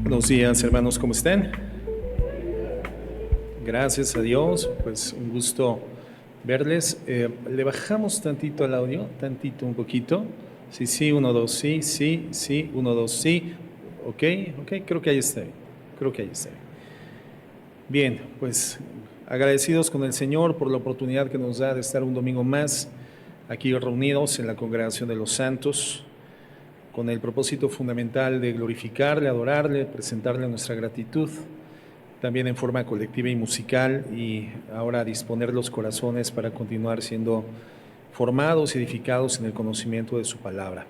Buenos días, hermanos, ¿cómo están? Gracias a Dios, pues un gusto verles. Le bajamos tantito al audio, tantito, un poquito. Sí, sí, uno, dos, sí, sí, sí, uno, dos, sí. Ok, ok, creo que ahí está bien. Creo que ahí está bien. Bien, pues agradecidos con el Señor por la oportunidad que nos da de estar un domingo más aquí reunidos en la Congregación de los Santos, con el propósito fundamental de glorificarle, adorarle, presentarle nuestra gratitud, también en forma colectiva y musical, y ahora disponer los corazones para continuar siendo formados y edificados en el conocimiento de su palabra.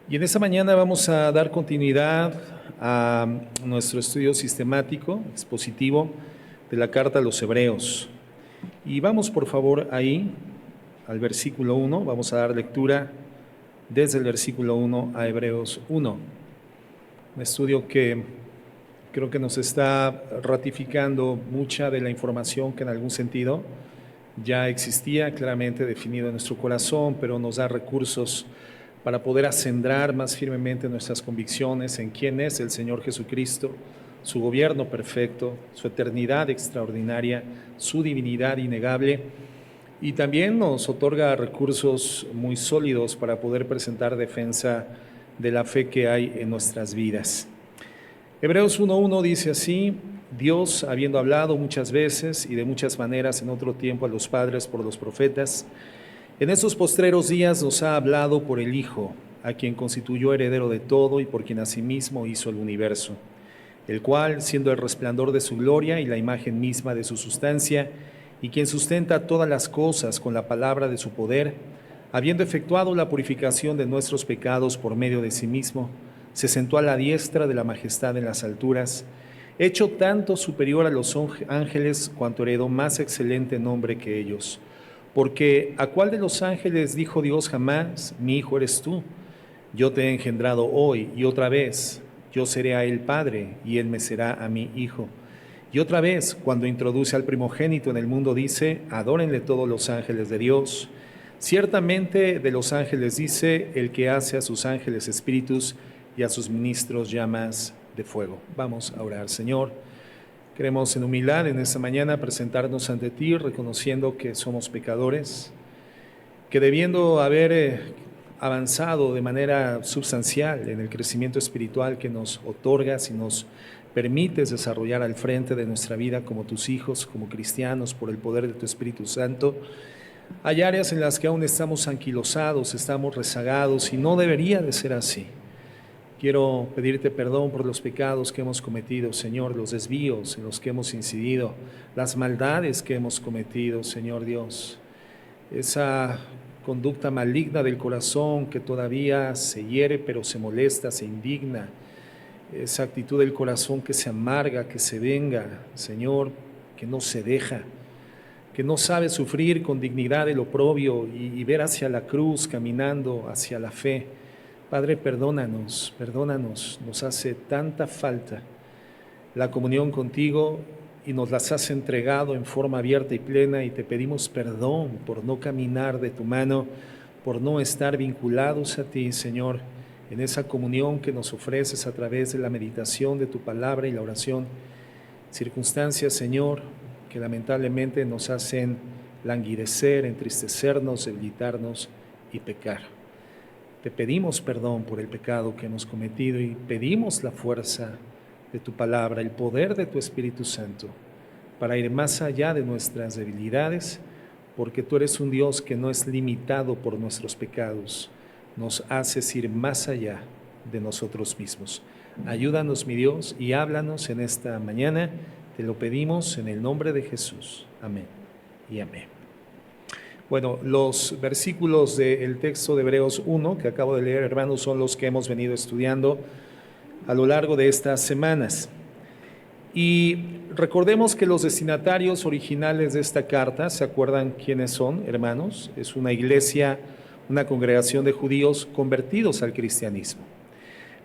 Y en esta mañana vamos a dar continuidad a nuestro estudio sistemático, expositivo, de la carta a los Hebreos. Y vamos por favor ahí, al versículo 1, vamos a dar lectura desde el versículo 1 a Hebreos 1. Un estudio que creo que nos está ratificando mucha de la información que en algún sentido ya existía claramente definido en nuestro corazón, pero nos da recursos para poder acentrar más firmemente nuestras convicciones en quién es el Señor Jesucristo, su gobierno perfecto, su eternidad extraordinaria, su divinidad innegable, y también nos otorga recursos muy sólidos para poder presentar defensa de la fe que hay en nuestras vidas. Hebreos 1.1 dice así: Dios, habiendo hablado muchas veces y de muchas maneras en otro tiempo a los padres por los profetas, en estos postreros días nos ha hablado por el Hijo, a quien constituyó heredero de todo y por quien asimismo hizo el universo, el cual, siendo el resplandor de su gloria y la imagen misma de su sustancia, y quien sustenta todas las cosas con la palabra de su poder, habiendo efectuado la purificación de nuestros pecados por medio de sí mismo, se sentó a la diestra de la majestad en las alturas, hecho tanto superior a los ángeles cuanto heredó más excelente nombre que ellos. Porque ¿a cuál de los ángeles dijo Dios jamás: mi hijo eres tú? Yo te he engendrado hoy, y otra vez, yo seré a él padre, y él me será a mí hijo. Y otra vez, cuando introduce al primogénito en el mundo, dice: adórenle todos los ángeles de Dios. Ciertamente de los ángeles dice: el que hace a sus ángeles espíritus y a sus ministros llamas de fuego. Vamos a orar. Señor, queremos en humildad en esta mañana presentarnos ante ti, reconociendo que somos pecadores, que debiendo haber avanzado de manera sustancial en el crecimiento espiritual que nos otorgas y nos permites desarrollar al frente de nuestra vida como tus hijos, como cristianos, por el poder de tu Espíritu Santo, hay áreas en las que aún estamos anquilosados, estamos rezagados, y no debería de ser así. Quiero pedirte perdón por los pecados que hemos cometido, Señor, los desvíos en los que hemos incidido, las maldades que hemos cometido, Señor Dios. Esa conducta maligna del corazón que todavía se hiere, pero se molesta, se indigna. Esa actitud del corazón que se amarga, que se venga, Señor, que no se deja, que no sabe sufrir con dignidad el oprobio y ver hacia la cruz, caminando hacia la fe. Padre, perdónanos, perdónanos, nos hace tanta falta la comunión contigo y nos las has entregado en forma abierta y plena, y te pedimos perdón por no caminar de tu mano, por no estar vinculados a ti, Señor, en esa comunión que nos ofreces a través de la meditación de tu palabra y la oración. Circunstancias, Señor, que lamentablemente nos hacen languidecer, entristecernos, debilitarnos y pecar. Te pedimos perdón por el pecado que hemos cometido y pedimos la fuerza de tu palabra, el poder de tu Espíritu Santo, para ir más allá de nuestras debilidades, porque tú eres un Dios que no es limitado por nuestros pecados, nos haces ir más allá de nosotros mismos. Ayúdanos, mi Dios, y háblanos en esta mañana, te lo pedimos en el nombre de Jesús. Amén y amén. Bueno, los versículos del texto de Hebreos 1 que acabo de leer, hermanos, son los que hemos venido estudiando a lo largo de estas semanas. Y recordemos que los destinatarios originales de esta carta, ¿se acuerdan quiénes son, hermanos? Es una iglesia, una congregación de judíos convertidos al cristianismo,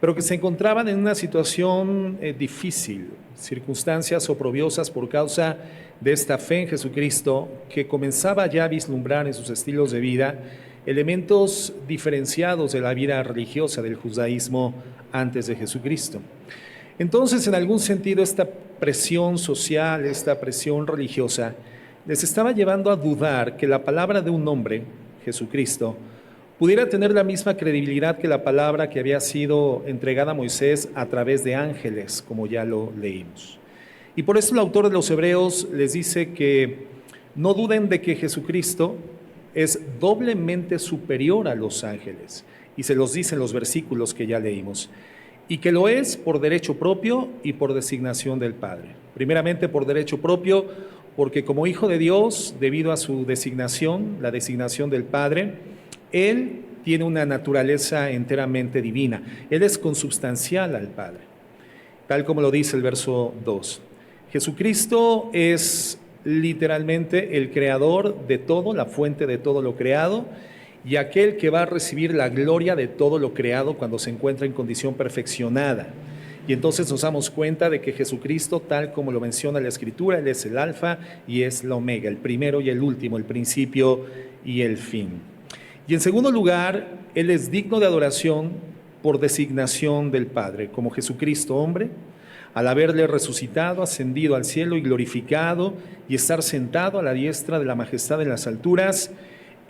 pero que se encontraban en una situación difícil, circunstancias oprobiosas por causa de esta fe en Jesucristo, que comenzaba ya a vislumbrar en sus estilos de vida elementos diferenciados de la vida religiosa del judaísmo antes de Jesucristo. Entonces, en algún sentido, esta presión social, esta presión religiosa, les estaba llevando a dudar que la palabra de un hombre, Jesucristo, pudiera tener la misma credibilidad que la palabra que había sido entregada a Moisés a través de ángeles, como ya lo leímos. Y por eso el autor de los Hebreos les dice que no duden de que Jesucristo es doblemente superior a los ángeles, y se los dice en los versículos que ya leímos, y que lo es por derecho propio y por designación del Padre. Primeramente por derecho propio, porque como Hijo de Dios, debido a su designación, la designación del Padre, Él tiene una naturaleza enteramente divina. Él es consubstancial al Padre, tal como lo dice el verso 2. Jesucristo es literalmente el creador de todo, la fuente de todo lo creado, y aquel que va a recibir la gloria de todo lo creado cuando se encuentra en condición perfeccionada. Y entonces nos damos cuenta de que Jesucristo, tal como lo menciona la Escritura, Él es el alfa y es la omega, el primero y el último, el principio y el fin. Y en segundo lugar, Él es digno de adoración por designación del Padre, como Jesucristo hombre, al haberle resucitado, ascendido al cielo y glorificado y estar sentado a la diestra de la majestad en las alturas.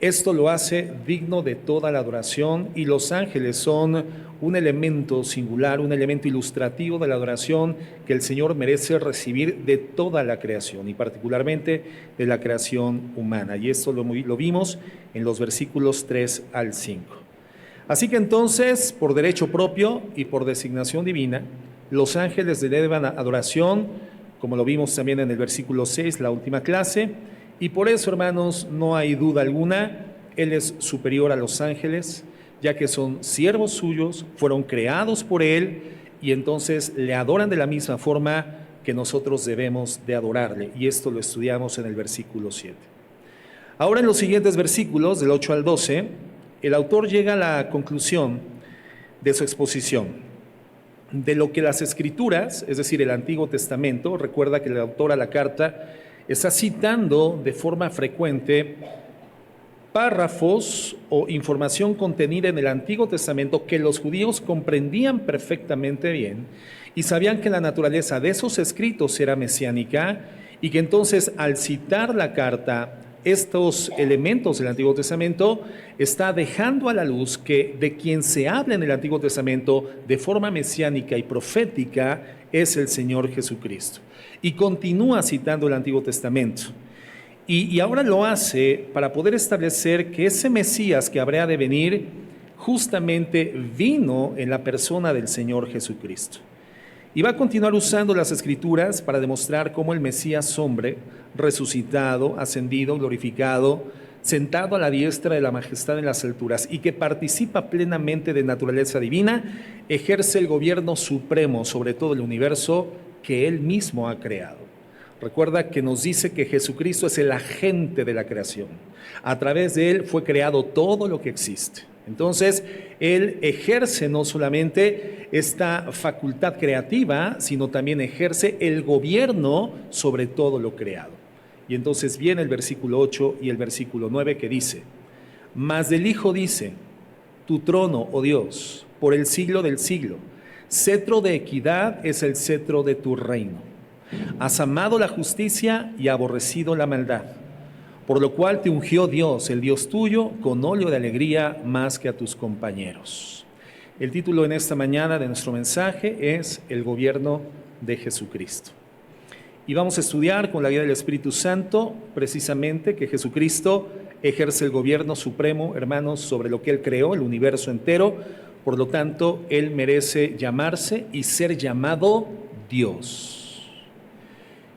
Esto lo hace digno de toda la adoración, y los ángeles son un elemento singular, un elemento ilustrativo de la adoración que el Señor merece recibir de toda la creación, y particularmente de la creación humana. Y esto lo vimos en los versículos 3 al 5. Así que entonces, por derecho propio y por designación divina, los ángeles le deben adoración, como lo vimos también en el versículo 6, la última clase. Y por eso, hermanos, no hay duda alguna, Él es superior a los ángeles, ya que son siervos suyos, fueron creados por Él, y entonces le adoran de la misma forma que nosotros debemos de adorarle. Y esto lo estudiamos en el versículo 7. Ahora, en los siguientes versículos, del 8 al 12, el autor llega a la conclusión de su exposición, de lo que las Escrituras, es decir, el Antiguo Testamento, recuerda que el autor a la carta está citando de forma frecuente párrafos o información contenida en el Antiguo Testamento que los judíos comprendían perfectamente bien y sabían que la naturaleza de esos escritos era mesiánica, y que entonces, al citar la carta estos elementos del Antiguo Testamento, está dejando a la luz que de quien se habla en el Antiguo Testamento de forma mesiánica y profética es el Señor Jesucristo. Y continúa citando el Antiguo Testamento. Y ahora lo hace para poder establecer que ese Mesías que habría de venir justamente vino en la persona del Señor Jesucristo. Y va a continuar usando las Escrituras para demostrar cómo el Mesías hombre, resucitado, ascendido, glorificado, sentado a la diestra de la majestad en las alturas y que participa plenamente de naturaleza divina, ejerce el gobierno supremo sobre todo el universo que Él mismo ha creado. Recuerda que nos dice que Jesucristo es el agente de la creación. A través de Él fue creado todo lo que existe. Entonces, Él ejerce no solamente esta facultad creativa, sino también ejerce el gobierno sobre todo lo creado. Y entonces viene el versículo 8 y el versículo 9 que dice: mas del Hijo dice, tu trono, oh Dios, por el siglo del siglo, cetro de equidad es el cetro de tu reino. Has amado la justicia y aborrecido la maldad, por lo cual te ungió Dios, el Dios tuyo, con óleo de alegría más que a tus compañeros. El título en esta mañana de nuestro mensaje es El gobierno de Jesucristo. Y vamos a estudiar con la guía del Espíritu Santo precisamente que Jesucristo ejerce el gobierno supremo, hermanos, sobre lo que Él creó, el universo entero. Por lo tanto, Él merece llamarse y ser llamado Dios.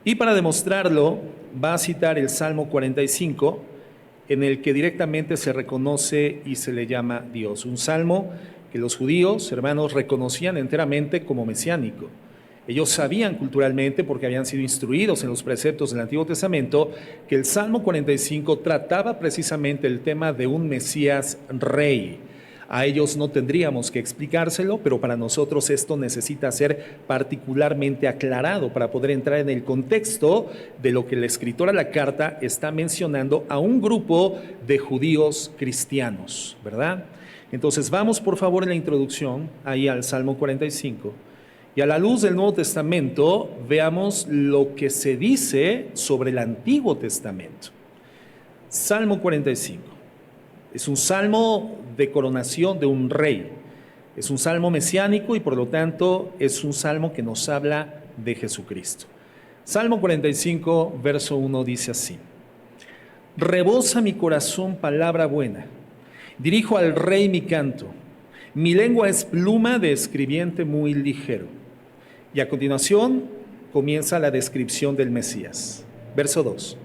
Y para demostrarlo, va a citar el Salmo 45, en el que directamente se reconoce y se le llama Dios. Un salmo que los judíos, hermanos, reconocían enteramente como mesiánico. Ellos sabían culturalmente, porque habían sido instruidos en los preceptos del Antiguo Testamento, que el Salmo 45 trataba precisamente el tema de un Mesías rey. A ellos no tendríamos que explicárselo, pero para nosotros esto necesita ser particularmente aclarado para poder entrar en el contexto de lo que el escritor a la carta está mencionando a un grupo de judíos cristianos, ¿verdad? Entonces vamos por favor en la introducción ahí al Salmo 45 Y a la luz del Nuevo Testamento, veamos lo que se dice sobre el Antiguo Testamento. Salmo 45. Es un salmo de coronación de un rey. Es un salmo mesiánico y por lo tanto es un salmo que nos habla de Jesucristo. Salmo 45, verso 1 dice así: Rebosa mi corazón palabra buena, dirijo al rey mi canto, mi lengua es pluma de escribiente muy ligero. Y a continuación comienza la descripción del Mesías. Verso 2.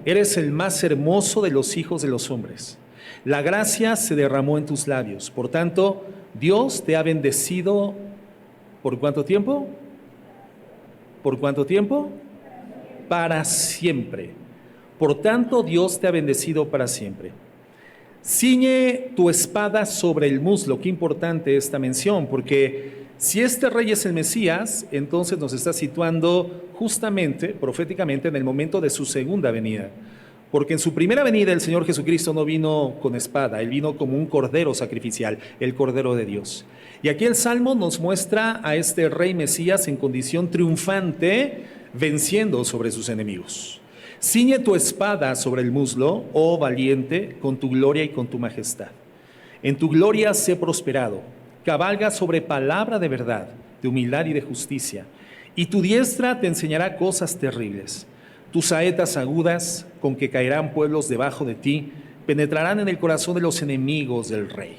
Eres el más hermoso de los hijos de los hombres. La gracia se derramó en tus labios. Por tanto, Dios te ha bendecido. ¿Por cuánto tiempo? ¿Por cuánto tiempo? Para siempre. Por tanto, Dios te ha bendecido para siempre. Ciñe tu espada sobre el muslo. Qué importante esta mención, porque si este rey es el Mesías, entonces nos está situando justamente, proféticamente, en el momento de su segunda venida. Porque en su primera venida el Señor Jesucristo no vino con espada, Él vino como un cordero sacrificial, el Cordero de Dios. Y aquí el Salmo nos muestra a este rey Mesías en condición triunfante, venciendo sobre sus enemigos. Ciñe tu espada sobre el muslo, oh valiente, con tu gloria y con tu majestad. En tu gloria sé prosperado. Cabalga sobre palabra de verdad, de humildad y de justicia, y tu diestra te enseñará cosas terribles. Tus saetas agudas, con que caerán pueblos debajo de ti, penetrarán en el corazón de los enemigos del rey.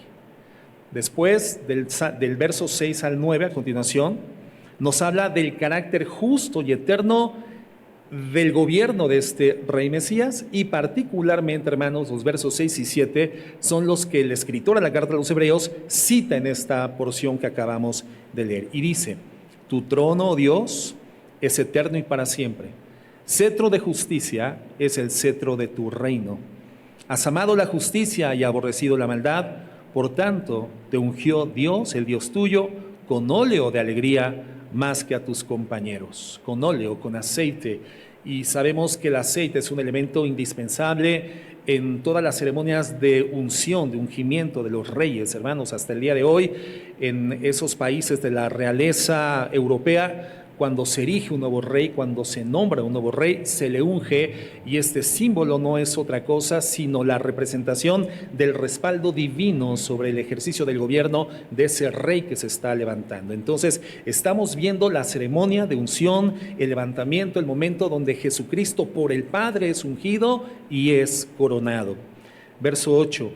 Después del verso 6 al 9, a continuación, nos habla del carácter justo y eterno del gobierno de este rey Mesías, y particularmente, hermanos, los versos 6 y 7 son los que el escritor de la carta de los Hebreos cita en esta porción que acabamos de leer. Y dice: tu trono, oh Dios, es eterno y para siempre. Cetro de justicia es el cetro de tu reino. Has amado la justicia y aborrecido la maldad, por tanto te ungió Dios, el Dios tuyo, con óleo de alegría más que a tus compañeros. Con óleo, con aceite. Y sabemos que el aceite es un elemento indispensable en todas las ceremonias de unción, de ungimiento de los reyes, hermanos. Hasta el día de hoy, en esos países de la realeza europea, cuando se erige un nuevo rey, cuando se nombra un nuevo rey, se le unge, y este símbolo no es otra cosa sino la representación del respaldo divino sobre el ejercicio del gobierno de ese rey que se está levantando. Entonces, estamos viendo la ceremonia de unción, el levantamiento, el momento donde Jesucristo por el Padre es ungido y es coronado. Verso 8.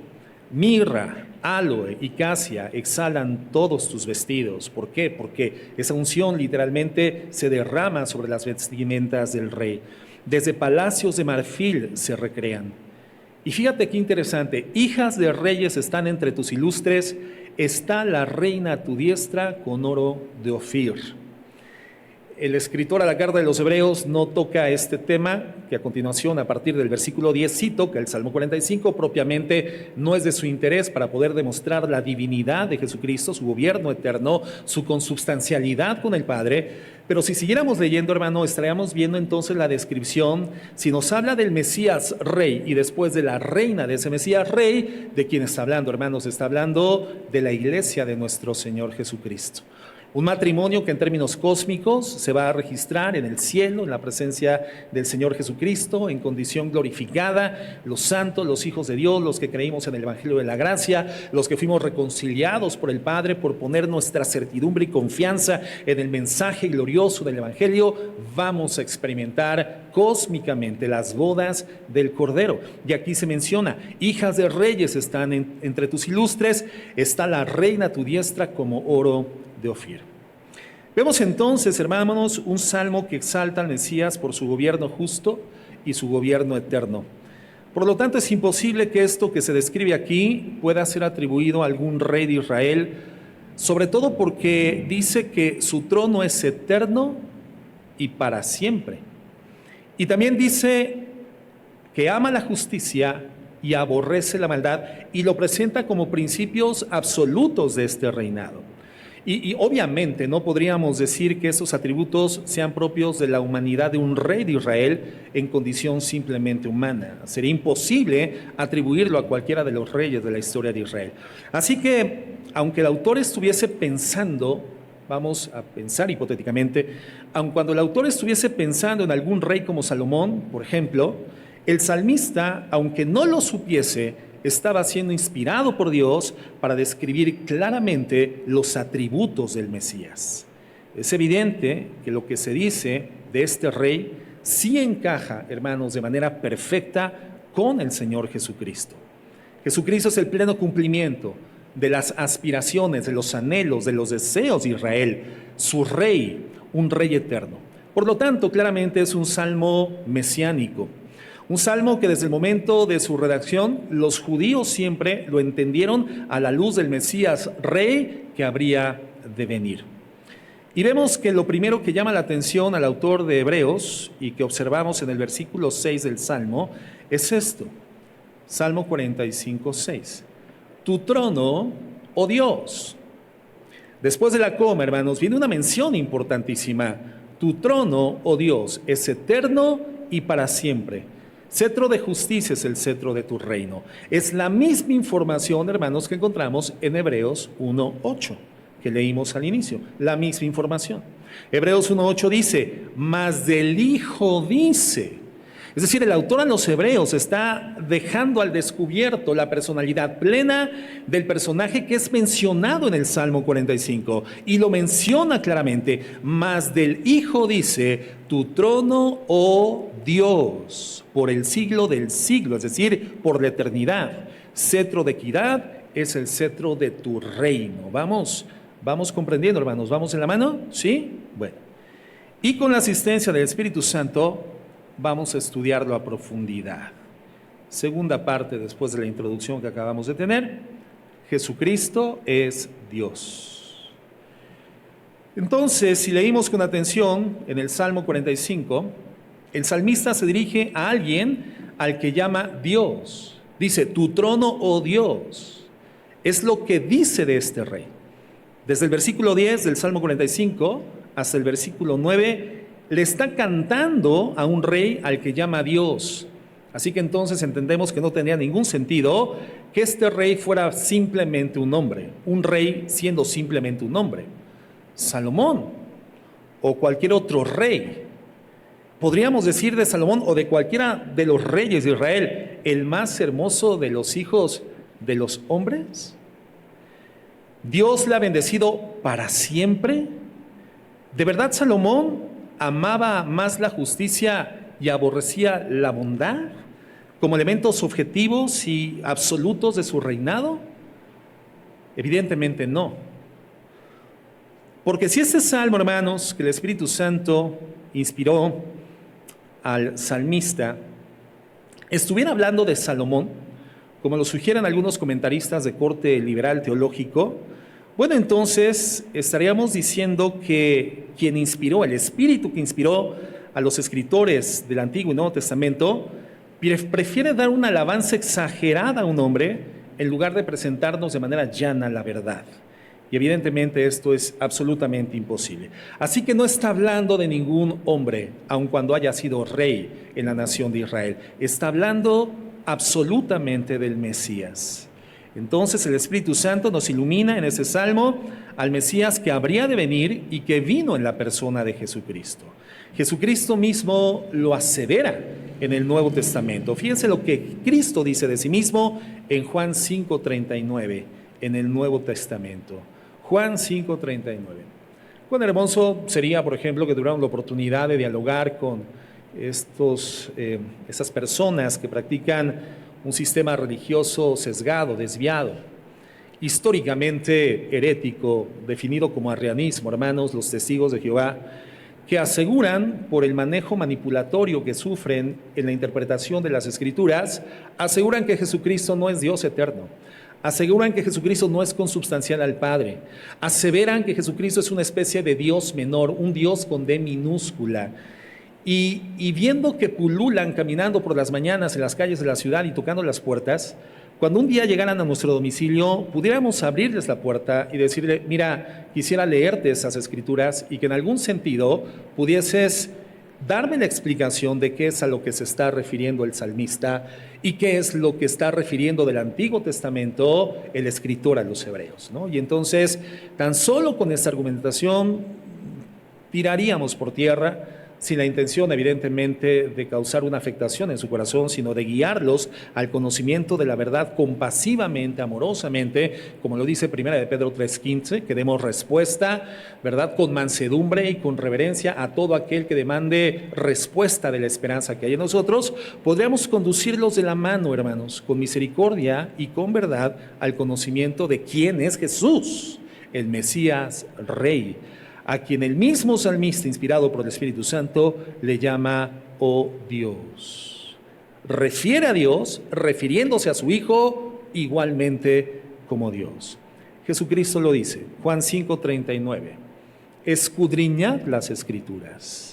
Mirra, aloe y casia exhalan todos tus vestidos. ¿Por qué? Porque esa unción literalmente se derrama sobre las vestimentas del rey. Desde palacios de marfil se recrean. Y fíjate qué interesante: hijas de reyes están entre tus ilustres, está la reina a tu diestra con oro de Ofir. El escritor a la carta de los Hebreos no toca este tema, que a continuación, a partir del versículo 10, sí toca el Salmo 45, propiamente no es de su interés para poder demostrar la divinidad de Jesucristo, su gobierno eterno, su consubstancialidad con el Padre. Pero si siguiéramos leyendo, hermano, estaríamos viendo entonces la descripción. Si nos habla del Mesías rey y después de la reina de ese Mesías rey, ¿de quién está hablando, hermanos? Está hablando de la iglesia de nuestro Señor Jesucristo. Un matrimonio que en términos cósmicos se va a registrar en el cielo, en la presencia del Señor Jesucristo, en condición glorificada, los santos, los hijos de Dios, los que creímos en el Evangelio de la Gracia, los que fuimos reconciliados por el Padre por poner nuestra certidumbre y confianza en el mensaje glorioso del Evangelio, vamos a experimentar cósmicamente las bodas del Cordero. Y aquí se menciona: hijas de reyes están entre tus ilustres, está la reina a tu diestra como oro de Ofir. Vemos entonces, hermanos, un salmo que exalta al Mesías por su gobierno justo y su gobierno eterno. Por lo tanto, es imposible que esto que se describe aquí pueda ser atribuido a algún rey de Israel, sobre todo porque dice que su trono es eterno y para siempre. Y también dice que ama la justicia y aborrece la maldad, y lo presenta como principios absolutos de este reinado. Y obviamente no podríamos decir que esos atributos sean propios de la humanidad de un rey de Israel en condición simplemente humana. Sería imposible atribuirlo a cualquiera de los reyes de la historia de Israel. Así que, aunque el autor estuviese pensando vamos a pensar hipotéticamente, aun cuando el autor estuviese pensando en algún rey como Salomón, por ejemplo, el salmista, aunque no lo supiese, estaba siendo inspirado por Dios para describir claramente los atributos del Mesías. Es evidente que lo que se dice de este rey sí encaja, hermanos, de manera perfecta con el Señor Jesucristo. Jesucristo es el pleno cumplimiento de las aspiraciones, de los anhelos, de los deseos de Israel, su rey, un rey eterno. Por lo tanto, claramente es un salmo mesiánico, un salmo que desde el momento de su redacción los judíos siempre lo entendieron a la luz del Mesías rey que habría de venir. Y vemos que lo primero que llama la atención al autor de Hebreos y que observamos en el versículo 6 del salmo es esto, Salmo 45, 6. Tu trono, oh Dios. Después de la coma, hermanos, viene una mención importantísima. Tu trono, oh Dios, es eterno y para siempre. Cetro de justicia es el cetro de tu reino. Es la misma información, hermanos, que encontramos en Hebreos 1:8, que leímos al inicio. La misma información. Hebreos 1:8 dice, mas del Hijo dice. Es decir, el autor a los hebreos está dejando al descubierto la personalidad plena del personaje que es mencionado en el Salmo 45. Y lo menciona claramente, mas del Hijo dice, tu trono, oh Dios, por el siglo del siglo, es decir, por la eternidad. Cetro de equidad es el cetro de tu reino. Vamos comprendiendo, hermanos, ¿vamos en la mano? ¿Sí? Bueno. Y con la asistencia del Espíritu Santo, vamos a estudiarlo a profundidad. Segunda parte, después de la introducción que acabamos de tener, Jesucristo es Dios. Entonces, si leímos con atención en el Salmo 45, el salmista se dirige a alguien al que llama Dios. Dice, tu trono, oh Dios. Es lo que dice de este rey. Desde el versículo 10 del Salmo 45 hasta el versículo 9, le está cantando a un rey al que llama Dios. Así que entonces entendemos que no tenía ningún sentido que este rey fuera simplemente un hombre, un rey siendo simplemente un hombre. Salomón o cualquier otro rey. Podríamos decir de Salomón o de cualquiera de los reyes de Israel, el más hermoso de los hijos de los hombres. Dios le ha bendecido para siempre. ¿De verdad Salomón amaba más la justicia y aborrecía la bondad como elementos objetivos y absolutos de su reinado? Evidentemente no. Porque si este salmo, hermanos, que el Espíritu Santo inspiró al salmista, estuviera hablando de Salomón, como lo sugieren algunos comentaristas de corte liberal teológico, bueno, entonces estaríamos diciendo que quien inspiró, el Espíritu que inspiró a los escritores del Antiguo y Nuevo Testamento, prefiere dar una alabanza exagerada a un hombre en lugar de presentarnos de manera llana la verdad. Y evidentemente esto es absolutamente imposible. Así que no está hablando de ningún hombre, aun cuando haya sido rey en la nación de Israel. Está hablando absolutamente del Mesías. Entonces el Espíritu Santo nos ilumina en ese salmo al Mesías que habría de venir y que vino en la persona de Jesucristo. Jesucristo mismo lo asevera en el Nuevo Testamento. Fíjense lo que Cristo dice de sí mismo en Juan 5:39 en el Nuevo Testamento. Juan 5:39. Cuán hermoso sería, por ejemplo, que tuviéramos la oportunidad de dialogar con estas personas que practican un sistema religioso sesgado, desviado, históricamente herético, definido como arrianismo, hermanos, los testigos de Jehová, que aseguran, por el manejo manipulatorio que sufren en la interpretación de las Escrituras, aseguran que Jesucristo no es Dios eterno, aseguran que Jesucristo no es consubstancial al Padre, aseveran que Jesucristo es una especie de Dios menor, un Dios con D minúscula. Y viendo que pululan caminando por las mañanas en las calles de la ciudad y tocando las puertas, cuando un día llegaran a nuestro domicilio, pudiéramos abrirles la puerta y decirle, mira, quisiera leerte esas escrituras y que en algún sentido pudieses darme la explicación de qué es a lo que se está refiriendo el salmista y qué es lo que está refiriendo del Antiguo Testamento el escritor a los hebreos, ¿no? Y entonces, tan solo con esta argumentación tiraríamos por tierra, sin la intención evidentemente de causar una afectación en su corazón, sino de guiarlos al conocimiento de la verdad compasivamente, amorosamente, como lo dice 1 de Pedro 3:15, que demos respuesta, ¿verdad?, con mansedumbre y con reverencia a todo aquel que demande respuesta de la esperanza que hay en nosotros. Podríamos conducirlos de la mano, hermanos, con misericordia y con verdad al conocimiento de quién es Jesús, el Mesías Rey, a quien el mismo salmista, inspirado por el Espíritu Santo, le llama "oh Dios". Refiere a Dios, refiriéndose a su Hijo, igualmente como Dios. Jesucristo lo dice, Juan 5:39, escudriñad las Escrituras.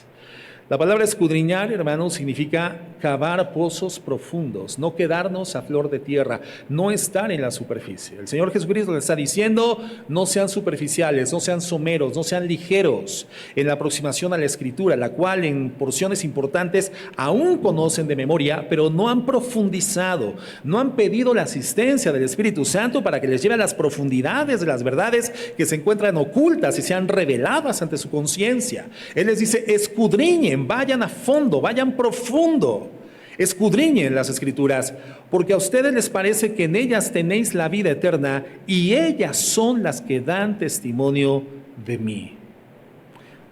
La palabra escudriñar, hermanos, significa cavar pozos profundos, no quedarnos a flor de tierra, no estar en la superficie. El Señor Jesucristo le está diciendo, no sean superficiales, no sean someros, no sean ligeros en la aproximación a la Escritura, la cual en porciones importantes aún conocen de memoria, pero no han profundizado, no han pedido la asistencia del Espíritu Santo para que les lleve a las profundidades de las verdades que se encuentran ocultas y sean reveladas ante su conciencia. Él les dice, escudriñen, vayan a fondo, vayan profundo, escudriñen las Escrituras, porque a ustedes les parece que en ellas tenéis la vida eterna y ellas son las que dan testimonio de mí.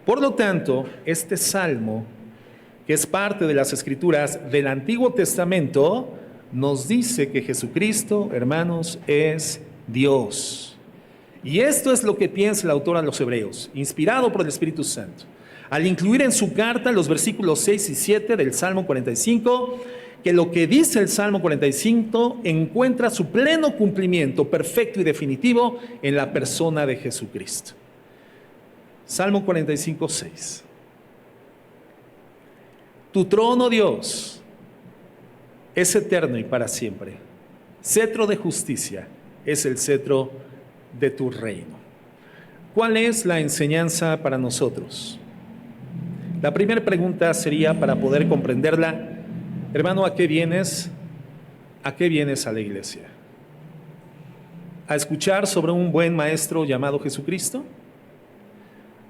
Por lo tanto, este salmo, que es parte de las Escrituras del Antiguo Testamento, nos dice que Jesucristo, hermanos, es Dios. Y esto es lo que piensa el autor a los Hebreos, inspirado por el Espíritu Santo, al incluir en su carta los versículos 6 y 7 del Salmo 45, que lo que dice el Salmo 45 encuentra su pleno cumplimiento perfecto y definitivo en la persona de Jesucristo. Salmo 45, 6. Tu trono, Dios, es eterno y para siempre. Cetro de justicia es el cetro de tu reino. ¿Cuál es la enseñanza para nosotros? La primera pregunta sería, para poder comprenderla, hermano, ¿a qué vienes? ¿A qué vienes a la iglesia? ¿A escuchar sobre un buen maestro llamado Jesucristo?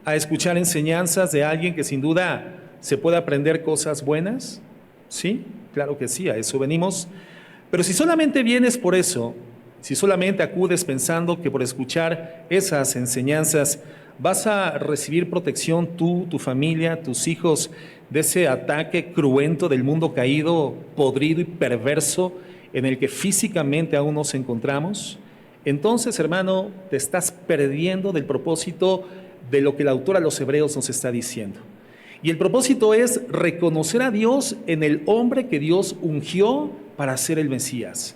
¿A escuchar enseñanzas de alguien que sin duda se puede aprender cosas buenas? Sí, claro que sí, a eso venimos. Pero si solamente vienes por eso, si solamente acudes pensando que por escuchar esas enseñanzas vas a recibir protección tú, tu familia, tus hijos, de ese ataque cruento del mundo caído, podrido y perverso en el que físicamente aún nos encontramos, entonces, hermano, te estás perdiendo del propósito de lo que el autor a los Hebreos nos está diciendo. Y el propósito es reconocer a Dios en el hombre que Dios ungió para ser el Mesías.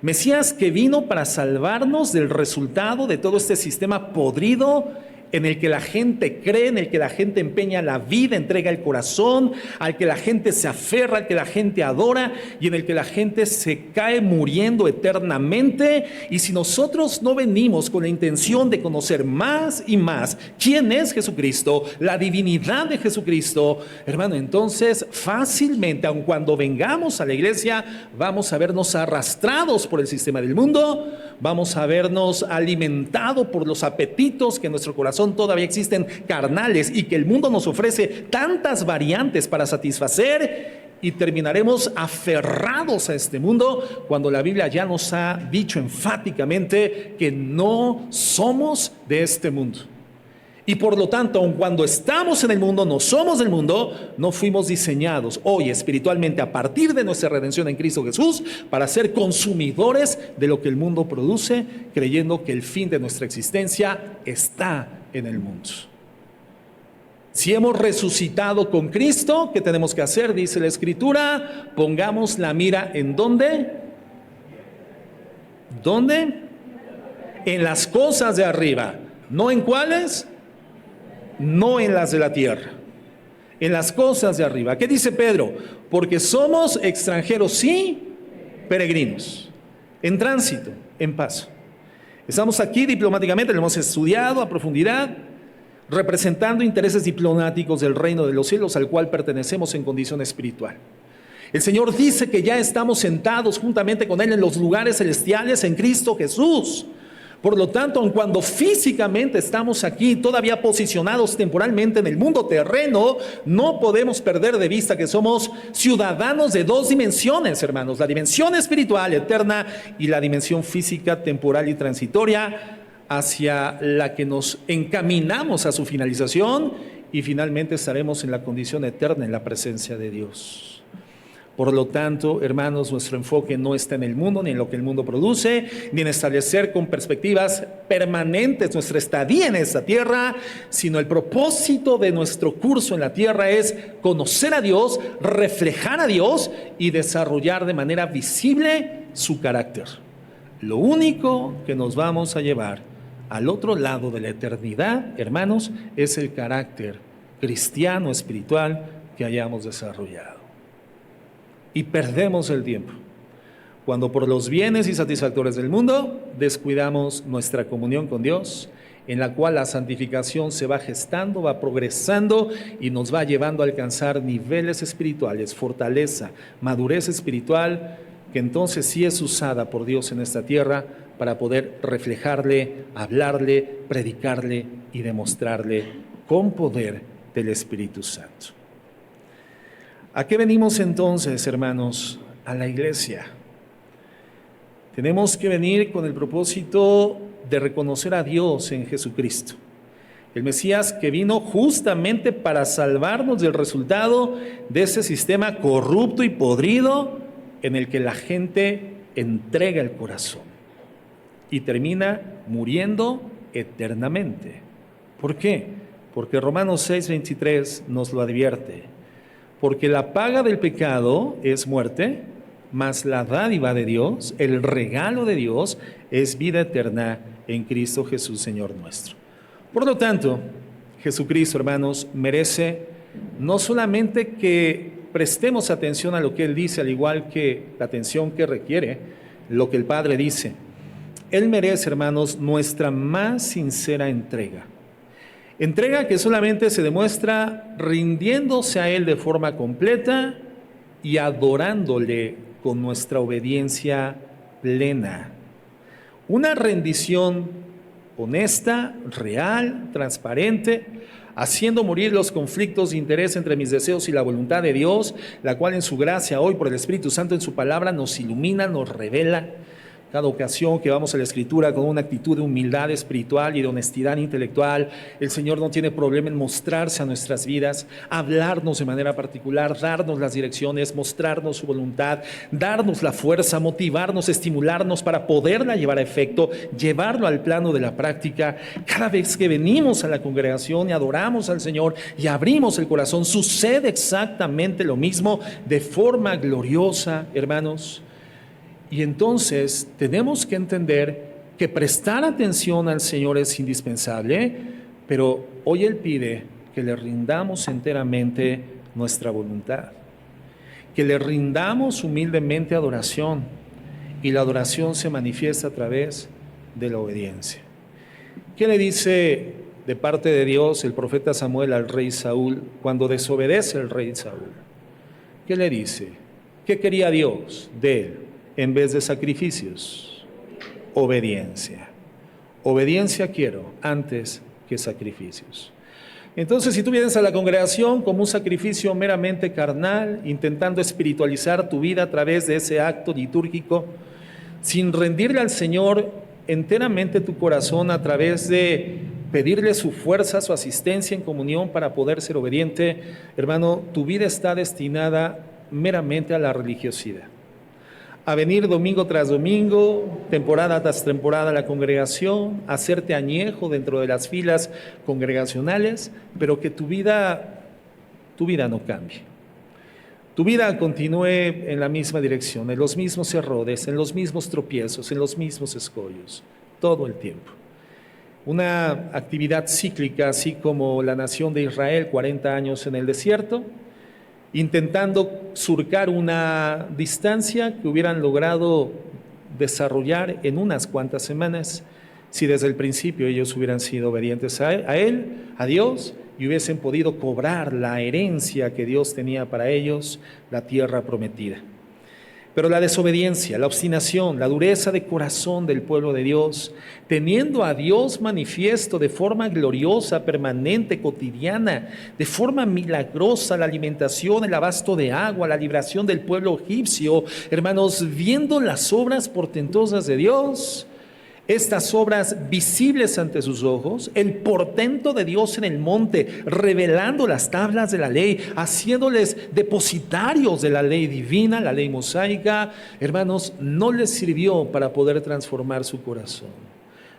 Mesías que vino para salvarnos del resultado de todo este sistema podrido en el que la gente cree, en el que la gente empeña la vida, entrega el corazón, al que la gente se aferra, al que la gente adora y en el que la gente se cae muriendo eternamente. Y si nosotros no venimos con la intención de conocer más y más quién es Jesucristo, la divinidad de Jesucristo, hermano, entonces fácilmente, aun cuando vengamos a la iglesia, vamos a vernos arrastrados por el sistema del mundo, vamos a vernos alimentados por los apetitos que en nuestro corazón todavía existen carnales y que el mundo nos ofrece tantas variantes para satisfacer, y terminaremos aferrados a este mundo cuando la Biblia ya nos ha dicho enfáticamente que no somos de este mundo. Y por lo tanto, aun cuando estamos en el mundo, no somos del mundo, no fuimos diseñados hoy espiritualmente a partir de nuestra redención en Cristo Jesús para ser consumidores de lo que el mundo produce, creyendo que el fin de nuestra existencia está en el mundo. Si hemos resucitado con Cristo, ¿qué tenemos que hacer? Dice la Escritura, pongamos la mira ¿en dónde? ¿Dónde? En las cosas de arriba. ¿No en cuáles? No en las de la tierra, en las cosas de arriba. ¿Qué dice Pedro? Porque somos extranjeros, sí, peregrinos, en tránsito, en paso. Estamos aquí diplomáticamente, lo hemos estudiado a profundidad, representando intereses diplomáticos del reino de los cielos al cual pertenecemos en condición espiritual. El Señor dice que ya estamos sentados juntamente con Él en los lugares celestiales en Cristo Jesús. Por lo tanto, aun cuando físicamente estamos aquí, todavía posicionados temporalmente en el mundo terreno, no podemos perder de vista que somos ciudadanos de dos dimensiones, hermanos: la dimensión espiritual eterna y la dimensión física temporal y transitoria, hacia la que nos encaminamos a su finalización y finalmente estaremos en la condición eterna en la presencia de Dios. Por lo tanto, hermanos, nuestro enfoque no está en el mundo, ni en lo que el mundo produce, ni en establecer con perspectivas permanentes nuestra estadía en esta tierra, sino el propósito de nuestro curso en la tierra es conocer a Dios, reflejar a Dios y desarrollar de manera visible su carácter. Lo único que nos vamos a llevar al otro lado de la eternidad, hermanos, es el carácter cristiano, espiritual que hayamos desarrollado. Y perdemos el tiempo cuando por los bienes y satisfactores del mundo descuidamos nuestra comunión con Dios, en la cual la santificación se va gestando, va progresando y nos va llevando a alcanzar niveles espirituales, fortaleza, madurez espiritual, que entonces sí es usada por Dios en esta tierra para poder reflejarle, hablarle, predicarle y demostrarle con poder del Espíritu Santo. ¿A qué venimos entonces, hermanos? A la iglesia. Tenemos que venir con el propósito de reconocer a Dios en Jesucristo, el Mesías que vino justamente para salvarnos del resultado de ese sistema corrupto y podrido en el que la gente entrega el corazón y termina muriendo eternamente. ¿Por qué? Porque Romanos 6:23 nos lo advierte. Porque la paga del pecado es muerte, mas la dádiva de Dios, el regalo de Dios, es vida eterna en Cristo Jesús, Señor nuestro. Por lo tanto, Jesucristo, hermanos, merece no solamente que prestemos atención a lo que Él dice, al igual que la atención que requiere lo que el Padre dice. Él merece, hermanos, nuestra más sincera entrega. Entrega que solamente se demuestra rindiéndose a Él de forma completa y adorándole con nuestra obediencia plena. Una rendición honesta, real, transparente, haciendo morir los conflictos de interés entre mis deseos y la voluntad de Dios, la cual en su gracia hoy por el Espíritu Santo en su palabra nos ilumina, nos revela. Cada ocasión que vamos a la Escritura con una actitud de humildad espiritual y de honestidad intelectual, el Señor no tiene problema en mostrarse a nuestras vidas, hablarnos de manera particular, darnos las direcciones, mostrarnos su voluntad, darnos la fuerza, motivarnos, estimularnos para poderla llevar a efecto, llevarlo al plano de la práctica. Cada vez que venimos a la congregación y adoramos al Señor y abrimos el corazón, sucede exactamente lo mismo de forma gloriosa, hermanos. Y entonces tenemos que entender que prestar atención al Señor es indispensable, pero hoy Él pide que le rindamos enteramente nuestra voluntad, que le rindamos humildemente adoración, y la adoración se manifiesta a través de la obediencia. ¿Qué le dice de parte de Dios el profeta Samuel al rey Saúl cuando desobedece el rey Saúl? ¿Qué le dice? ¿Qué quería Dios de él? En vez de sacrificios, obediencia. Obediencia quiero antes que sacrificios. Entonces, si tú vienes a la congregación como un sacrificio meramente carnal, intentando espiritualizar tu vida a través de ese acto litúrgico, sin rendirle al Señor enteramente tu corazón a través de pedirle su fuerza, su asistencia en comunión para poder ser obediente, hermano, tu vida está destinada meramente a la religiosidad. A venir domingo tras domingo, temporada tras temporada a la congregación, a hacerte añejo dentro de las filas congregacionales, pero que tu vida no cambie. Tu vida continúe en la misma dirección, en los mismos errores, en los mismos tropiezos, en los mismos escollos, todo el tiempo. Una actividad cíclica, así como la nación de Israel, 40 años en el desierto, intentando surcar una distancia que hubieran logrado desarrollar en unas cuantas semanas, Si desde el principio ellos hubieran sido obedientes a Él, a Dios, y hubiesen podido cobrar la herencia que Dios tenía para ellos, la tierra prometida. Pero la desobediencia, la obstinación, la dureza de corazón del pueblo de Dios, teniendo a Dios manifiesto de forma gloriosa, permanente, cotidiana, de forma milagrosa, la alimentación, el abasto de agua, la liberación del pueblo egipcio, hermanos, viendo las obras portentosas de Dios, estas obras visibles ante sus ojos, el portento de Dios en el monte, revelando las tablas de la ley, haciéndoles depositarios de la ley divina, la ley mosaica, hermanos, no les sirvió para poder transformar su corazón.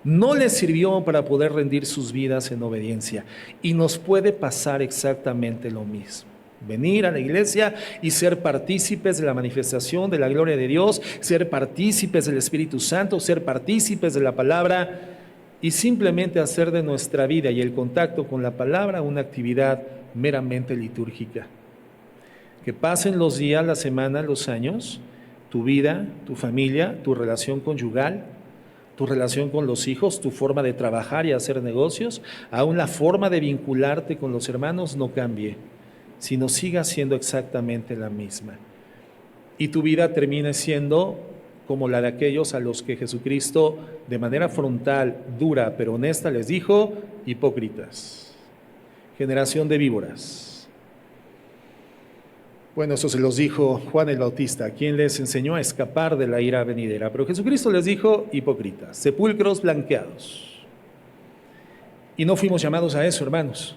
No les sirvió para poder rendir sus vidas en obediencia. Y nos puede pasar exactamente lo mismo. Venir a la iglesia y ser partícipes de la manifestación de la gloria de Dios, ser partícipes del Espíritu Santo, ser partícipes de la palabra y simplemente hacer de nuestra vida y el contacto con la palabra una actividad meramente litúrgica. Que pasen los días, las semanas, los años, tu vida, tu familia, tu relación conyugal, tu relación con los hijos, tu forma de trabajar y hacer negocios, aún la forma de vincularte con los hermanos no cambie, sino siga siendo exactamente la misma. Y tu vida termine siendo como la de aquellos a los que Jesucristo, de manera frontal, dura, pero honesta, les dijo: hipócritas, generación de víboras. Bueno, eso se los dijo Juan el Bautista, quien les enseñó a escapar de la ira venidera. Pero Jesucristo les dijo: hipócritas, sepulcros blanqueados. Y no fuimos llamados a eso, hermanos.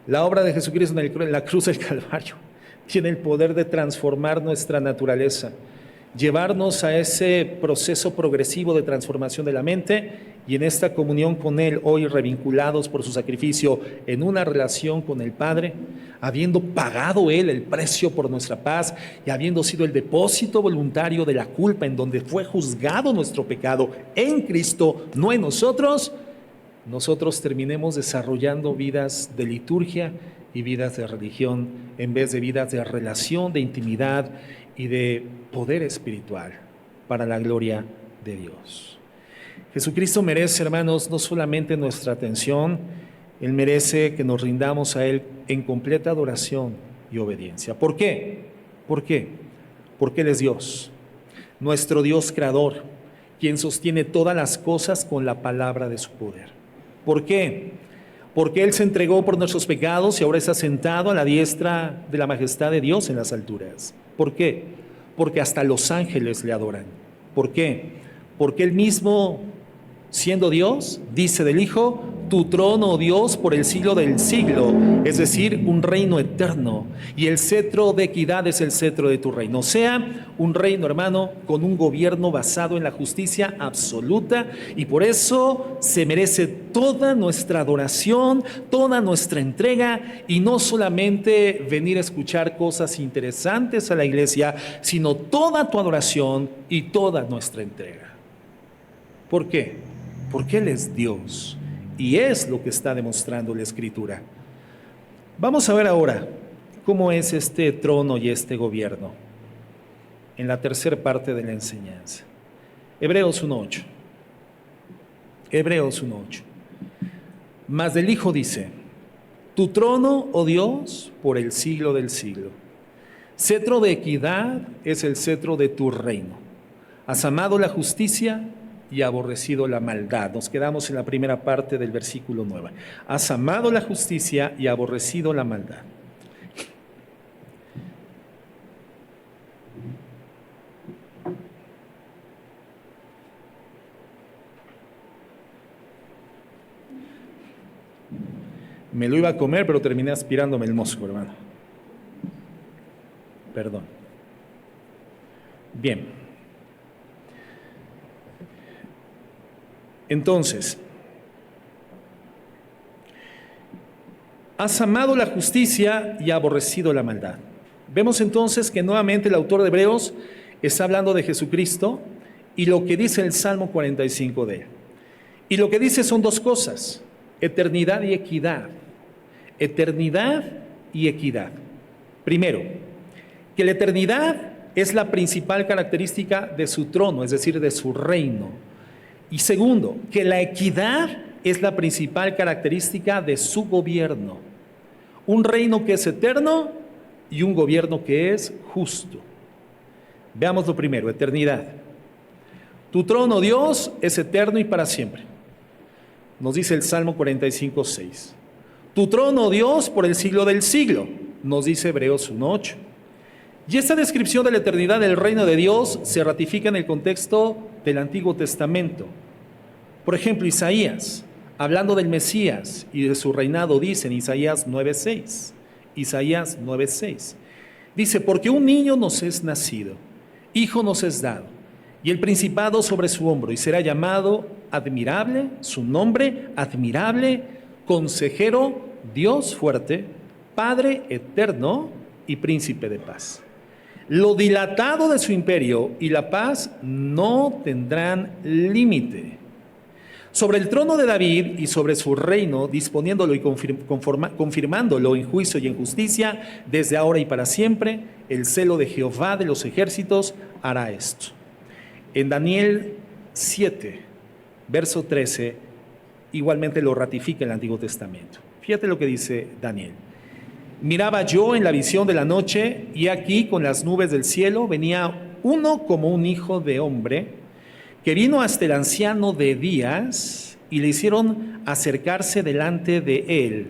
La obra de Jesucristo en la cruz del Calvario tiene el poder de transformar nuestra naturaleza, llevarnos a ese proceso progresivo de transformación de la mente y en esta comunión con Él, hoy revinculados por su sacrificio en una relación con el Padre, habiendo pagado Él el precio por nuestra paz y habiendo sido el depósito voluntario de la culpa en donde fue juzgado nuestro pecado en Cristo, no en nosotros terminemos desarrollando vidas de liturgia y vidas de religión en vez de vidas de relación, de intimidad y de poder espiritual para la gloria de Dios. Jesucristo merece, hermanos, no solamente nuestra atención, Él merece que nos rindamos a Él en completa adoración y obediencia. ¿Por qué? ¿Por qué? Porque Él es Dios, nuestro Dios creador, quien sostiene todas las cosas con la palabra de su poder. ¿Por qué? Porque Él se entregó por nuestros pecados y ahora está sentado a la diestra de la majestad de Dios en las alturas. ¿Por qué? Porque hasta los ángeles le adoran. ¿Por qué? Porque Él mismo, siendo Dios, dice del Hijo: tu trono, oh Dios, por el siglo del siglo, es decir, un reino eterno, y el cetro de equidad es el cetro de tu reino. O sea, un reino, hermano, con un gobierno basado en la justicia absoluta, y por eso se merece toda nuestra adoración, toda nuestra entrega, y no solamente venir a escuchar cosas interesantes a la iglesia, sino toda tu adoración y toda nuestra entrega. ¿Por qué? Porque Él es Dios. Y es lo que está demostrando la Escritura. Vamos a ver ahora cómo es este trono y este gobierno en la tercera parte de la enseñanza. Hebreos 1:8. Hebreos 1:8. Mas del Hijo dice: tu trono, oh Dios, por el siglo del siglo. Cetro de equidad es el cetro de tu reino. Has amado la justicia y aborrecido la maldad. Nos quedamos en la primera parte del versículo 9. Has amado la justicia y aborrecido la maldad. Me lo iba a comer, pero terminé aspirándome el mosco, hermano. Perdón. Bien. Entonces, has amado la justicia y aborrecido la maldad. Vemos entonces que nuevamente el autor de Hebreos está hablando de Jesucristo y lo que dice el Salmo 45 de él. Y lo que dice son dos cosas: eternidad y equidad. Eternidad y equidad. Primero, que la eternidad es la principal característica de su trono, es decir, de su reino. Y segundo, que la equidad es la principal característica de su gobierno. Un reino que es eterno y un gobierno que es justo. Veamos lo primero, eternidad. Tu trono, Dios, es eterno y para siempre. Nos dice el Salmo 45:6. Tu trono, Dios, por el siglo del siglo, nos dice Hebreos 1:8. Y esta descripción de la eternidad del reino de Dios se ratifica en el contexto del Antiguo Testamento. Por ejemplo, Isaías, hablando del Mesías y de su reinado, dice en Isaías 9:6. Isaías 9:6. Dice, porque un niño nos es nacido, hijo nos es dado, y el principado sobre su hombro, y será llamado admirable, su nombre admirable, consejero, Dios fuerte, Padre eterno y príncipe de paz. Lo dilatado de su imperio y la paz no tendrán límite. Sobre el trono de David y sobre su reino, disponiéndolo y confirmándolo en juicio y en justicia, desde ahora y para siempre, el celo de Jehová de los ejércitos hará esto. En Daniel 7, verso 13, igualmente lo ratifica el Antiguo Testamento. Fíjate lo que dice Daniel. Miraba yo en la visión de la noche, y aquí con las nubes del cielo venía uno como un hijo de hombre, que vino hasta el anciano de días y le hicieron acercarse delante de él.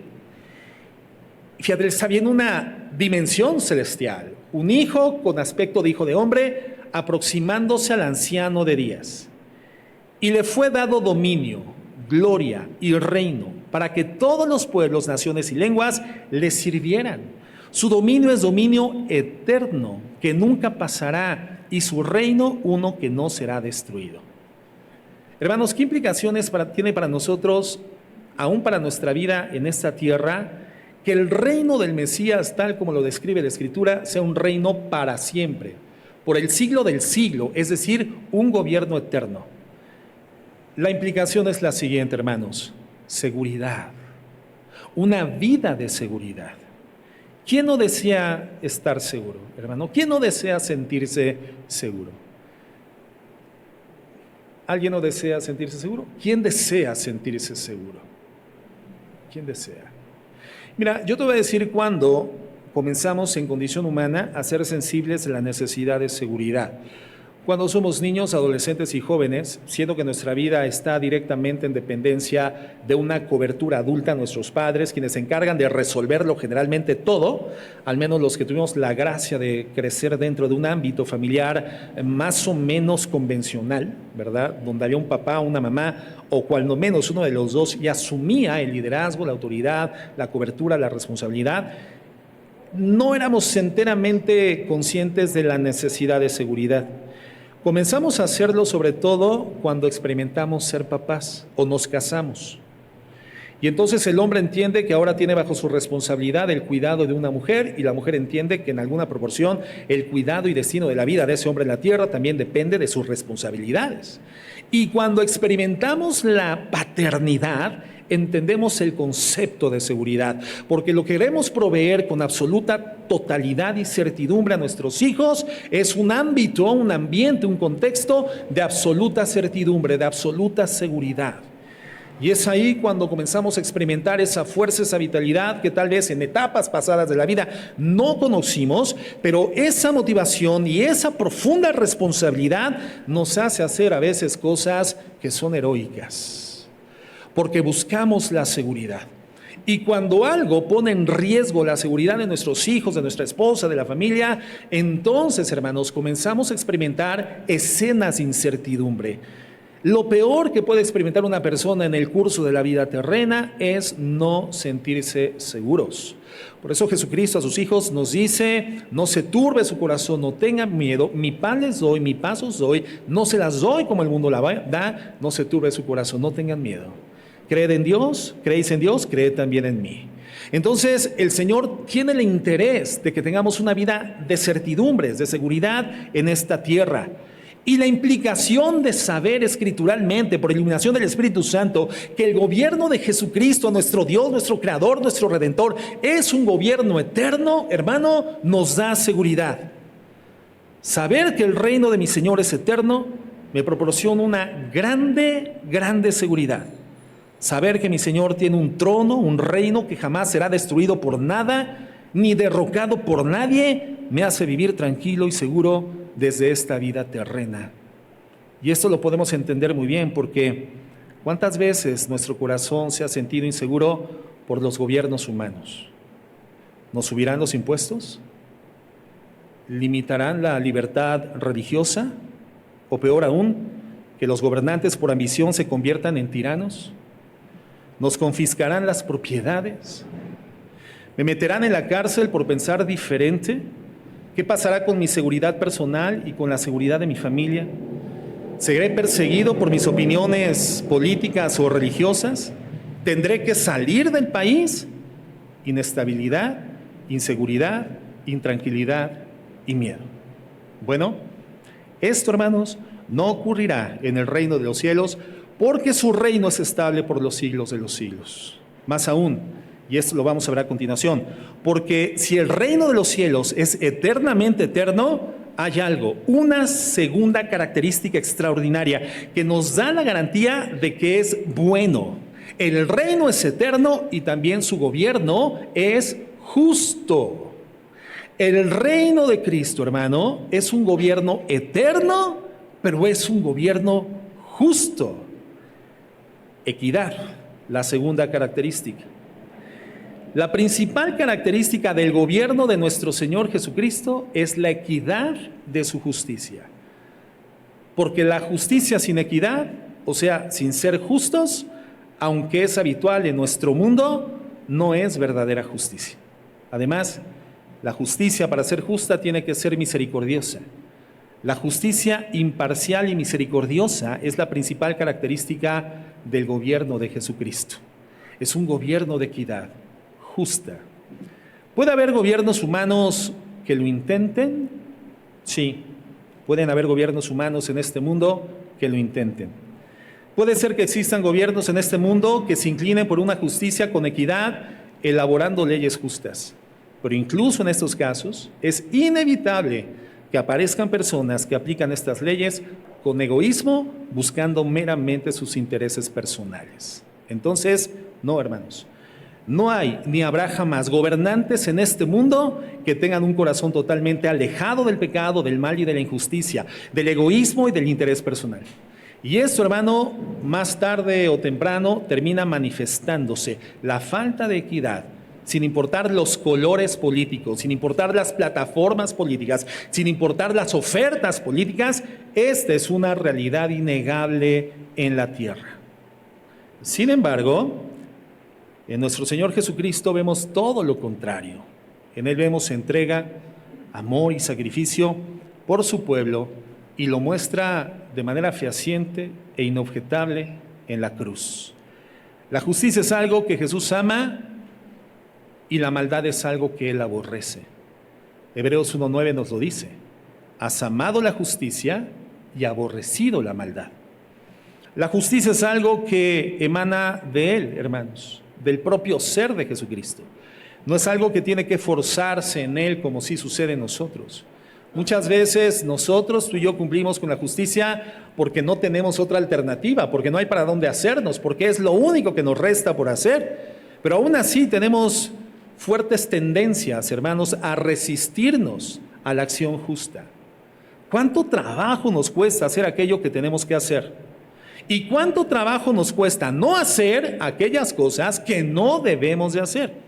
Fíjate, está viendo una dimensión celestial, un hijo con aspecto de hijo de hombre aproximándose al anciano de días. Y le fue dado dominio, gloria y reino para que todos los pueblos, naciones y lenguas le sirvieran. Su dominio es dominio eterno, que nunca pasará, y su reino uno que no será destruido. Hermanos, ¿qué implicaciones tiene para nosotros, aún para nuestra vida en esta tierra, que el reino del Mesías, tal como lo describe la Escritura, sea un reino para siempre, por el siglo del siglo, es decir, un gobierno eterno? La implicación es la siguiente, hermanos: seguridad, una vida de seguridad. ¿Quién no desea estar seguro, hermano? ¿Quién no desea sentirse seguro? ¿Alguien no desea sentirse seguro? ¿Quién desea sentirse seguro? ¿Quién desea? Mira, yo te voy a decir cuándo comenzamos en condición humana a ser sensibles a la necesidad de seguridad. Cuando somos niños, adolescentes y jóvenes, siendo que nuestra vida está directamente en dependencia de una cobertura adulta, nuestros padres, quienes se encargan de resolverlo generalmente todo, al menos los que tuvimos la gracia de crecer dentro de un ámbito familiar más o menos convencional, ¿verdad? Donde había un papá, una mamá, o cuando menos uno de los dos, y asumía el liderazgo, la autoridad, la cobertura, la responsabilidad. No éramos enteramente conscientes de la necesidad de seguridad. Comenzamos a hacerlo sobre todo cuando experimentamos ser papás o nos casamos. Y entonces el hombre entiende que ahora tiene bajo su responsabilidad el cuidado de una mujer, y la mujer entiende que en alguna proporción el cuidado y destino de la vida de ese hombre en la tierra también depende de sus responsabilidades. Y cuando experimentamos la paternidad, entendemos el concepto de seguridad, porque lo que queremos proveer con absoluta totalidad y certidumbre a nuestros hijos es un ámbito, un ambiente, un contexto de absoluta certidumbre, de absoluta seguridad. Y es ahí cuando comenzamos a experimentar esa fuerza, esa vitalidad que tal vez en etapas pasadas de la vida no conocimos, pero esa motivación y esa profunda responsabilidad nos hace hacer a veces cosas que son heroicas, porque buscamos la seguridad. Y cuando algo pone en riesgo la seguridad de nuestros hijos, de nuestra esposa, de la familia, entonces, hermanos, comenzamos a experimentar escenas de incertidumbre. Lo peor que puede experimentar una persona en el curso de la vida terrena es no sentirse seguros. Por eso Jesucristo a sus hijos nos dice: no se turbe su corazón, no tengan miedo, mi pan les doy, mi paz os doy, no se las doy como el mundo la da, no se turbe su corazón, no tengan miedo. Creed en Dios, creéis en Dios, creed también en mí. Entonces el Señor tiene el interés de que tengamos una vida de certidumbres, de seguridad en esta tierra. Y la implicación de saber escrituralmente, por iluminación del Espíritu Santo, que el gobierno de Jesucristo, nuestro Dios, nuestro Creador, nuestro Redentor, es un gobierno eterno, hermano, nos da seguridad. Saber que el reino de mi Señor es eterno me proporciona una grande seguridad. Saber que mi Señor tiene un trono, un reino que jamás será destruido por nada, ni derrocado por nadie, me hace vivir tranquilo y seguro desde esta vida terrena. Y esto lo podemos entender muy bien porque ¿cuántas veces nuestro corazón se ha sentido inseguro por los gobiernos humanos? ¿Nos subirán los impuestos? ¿Limitarán la libertad religiosa? ¿O peor aún, que los gobernantes por ambición se conviertan en tiranos? ¿Nos confiscarán las propiedades? ¿Me meterán en la cárcel por pensar diferente? ¿Qué pasará con mi seguridad personal y con la seguridad de mi familia? ¿Seré perseguido por mis opiniones políticas o religiosas? ¿Tendré que salir del país? Inestabilidad, inseguridad, intranquilidad y miedo. Bueno, esto, hermanos, no ocurrirá en el reino de los cielos porque su reino es estable por los siglos de los siglos. Más aún, y esto lo vamos a ver a continuación, porque si el reino de los cielos es eternamente eterno, hay algo, una segunda característica extraordinaria que nos da la garantía de que es bueno. El reino es eterno y también su gobierno es justo. El reino de Cristo, hermano, es un gobierno eterno, pero es un gobierno justo. Equidad, la segunda característica. La principal característica del gobierno de nuestro Señor Jesucristo es la equidad de su justicia. Porque la justicia sin equidad, o sea, sin ser justos, aunque es habitual en nuestro mundo, no es verdadera justicia. Además, la justicia para ser justa tiene que ser misericordiosa. La justicia imparcial y misericordiosa es la principal característica del gobierno de Jesucristo. Es un gobierno de equidad justa. ¿Puede haber gobiernos humanos que lo intenten? Sí, pueden haber gobiernos humanos en este mundo que lo intenten. Puede ser que existan gobiernos en este mundo que se inclinen por una justicia con equidad, elaborando leyes justas. Pero incluso en estos casos es inevitable que aparezcan personas que aplican estas leyes con egoísmo, buscando meramente sus intereses personales. Entonces, no, hermanos, no hay ni habrá jamás gobernantes en este mundo que tengan un corazón totalmente alejado del pecado, del mal y de la injusticia, del egoísmo y del interés personal. Y esto, hermano, más tarde o temprano termina manifestándose. La falta de equidad, sin importar los colores políticos, sin importar las plataformas políticas, sin importar las ofertas políticas, esta es una realidad innegable en la tierra. Sin embargo, en nuestro Señor Jesucristo vemos todo lo contrario. En Él vemos entrega, amor y sacrificio por su pueblo y lo muestra de manera fehaciente e inobjetable en la cruz. La justicia es algo que Jesús ama y la maldad es algo que Él aborrece. Hebreos 1:9 nos lo dice. Has amado la justicia y aborrecido la maldad. La justicia es algo que emana de Él, hermanos, del propio ser de Jesucristo. No es algo que tiene que forzarse en Él como sí sucede en nosotros. Muchas veces nosotros, tú y yo, cumplimos con la justicia porque no tenemos otra alternativa, porque no hay para dónde hacernos, porque es lo único que nos resta por hacer. Pero aún así tenemos fuertes tendencias, hermanos, a resistirnos a la acción justa. ¿Cuánto trabajo nos cuesta hacer aquello que tenemos que hacer? ¿Y cuánto trabajo nos cuesta no hacer aquellas cosas que no debemos de hacer?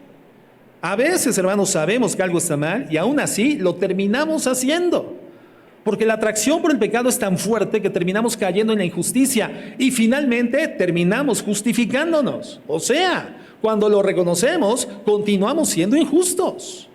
A veces, hermanos, sabemos que algo está mal y aún así lo terminamos haciendo. Porque la atracción por el pecado es tan fuerte que terminamos cayendo en la injusticia y finalmente terminamos justificándonos. O sea, cuando lo reconocemos, continuamos siendo injustos.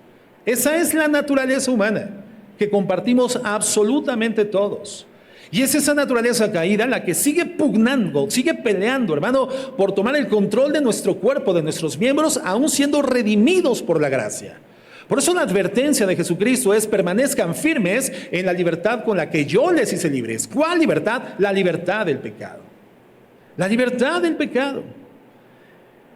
Esa es la naturaleza humana que compartimos absolutamente todos. Y es esa naturaleza caída la que sigue pugnando, sigue peleando, hermano, por tomar el control de nuestro cuerpo, de nuestros miembros, aún siendo redimidos por la gracia. Por eso la advertencia de Jesucristo es: permanezcan firmes en la libertad con la que yo les hice libres. ¿Cuál libertad? La libertad del pecado. La libertad del pecado.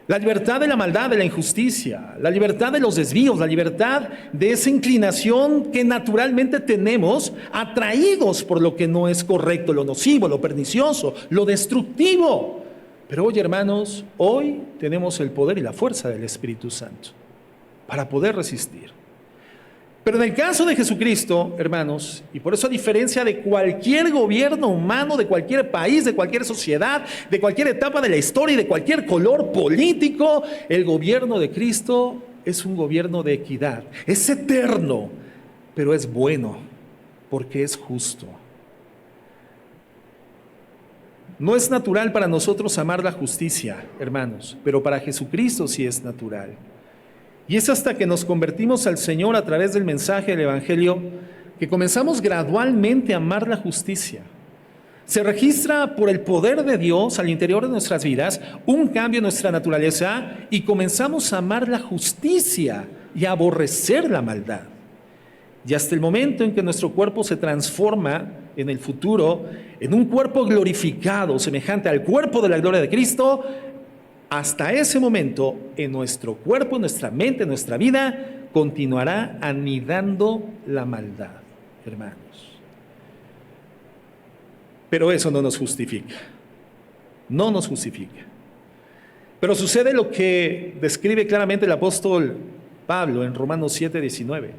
La libertad de la maldad, de la injusticia, la libertad de los desvíos, la libertad de esa inclinación que naturalmente tenemos, atraídos por lo que no es correcto, lo nocivo, lo pernicioso, lo destructivo. Pero hoy, hermanos, hoy tenemos el poder y la fuerza del Espíritu Santo para poder resistir. Pero en el caso de Jesucristo, hermanos, y por eso a diferencia de cualquier gobierno humano, de cualquier país, de cualquier sociedad, de cualquier etapa de la historia y de cualquier color político, el gobierno de Cristo es un gobierno de equidad. Es eterno, pero es bueno, porque es justo. No es natural para nosotros amar la justicia, hermanos, pero para Jesucristo sí es natural. Y es hasta que nos convertimos al Señor a través del mensaje del Evangelio que comenzamos gradualmente a amar la justicia. Se registra por el poder de Dios al interior de nuestras vidas un cambio en nuestra naturaleza y comenzamos a amar la justicia y a aborrecer la maldad. Y hasta el momento en que nuestro cuerpo se transforma en el futuro en un cuerpo glorificado, semejante al cuerpo de la gloria de Cristo, hasta ese momento, en nuestro cuerpo, en nuestra mente, en nuestra vida, continuará anidando la maldad, hermanos. Pero eso no nos justifica. No nos justifica. Pero sucede lo que describe claramente el apóstol Pablo en Romanos 7, 19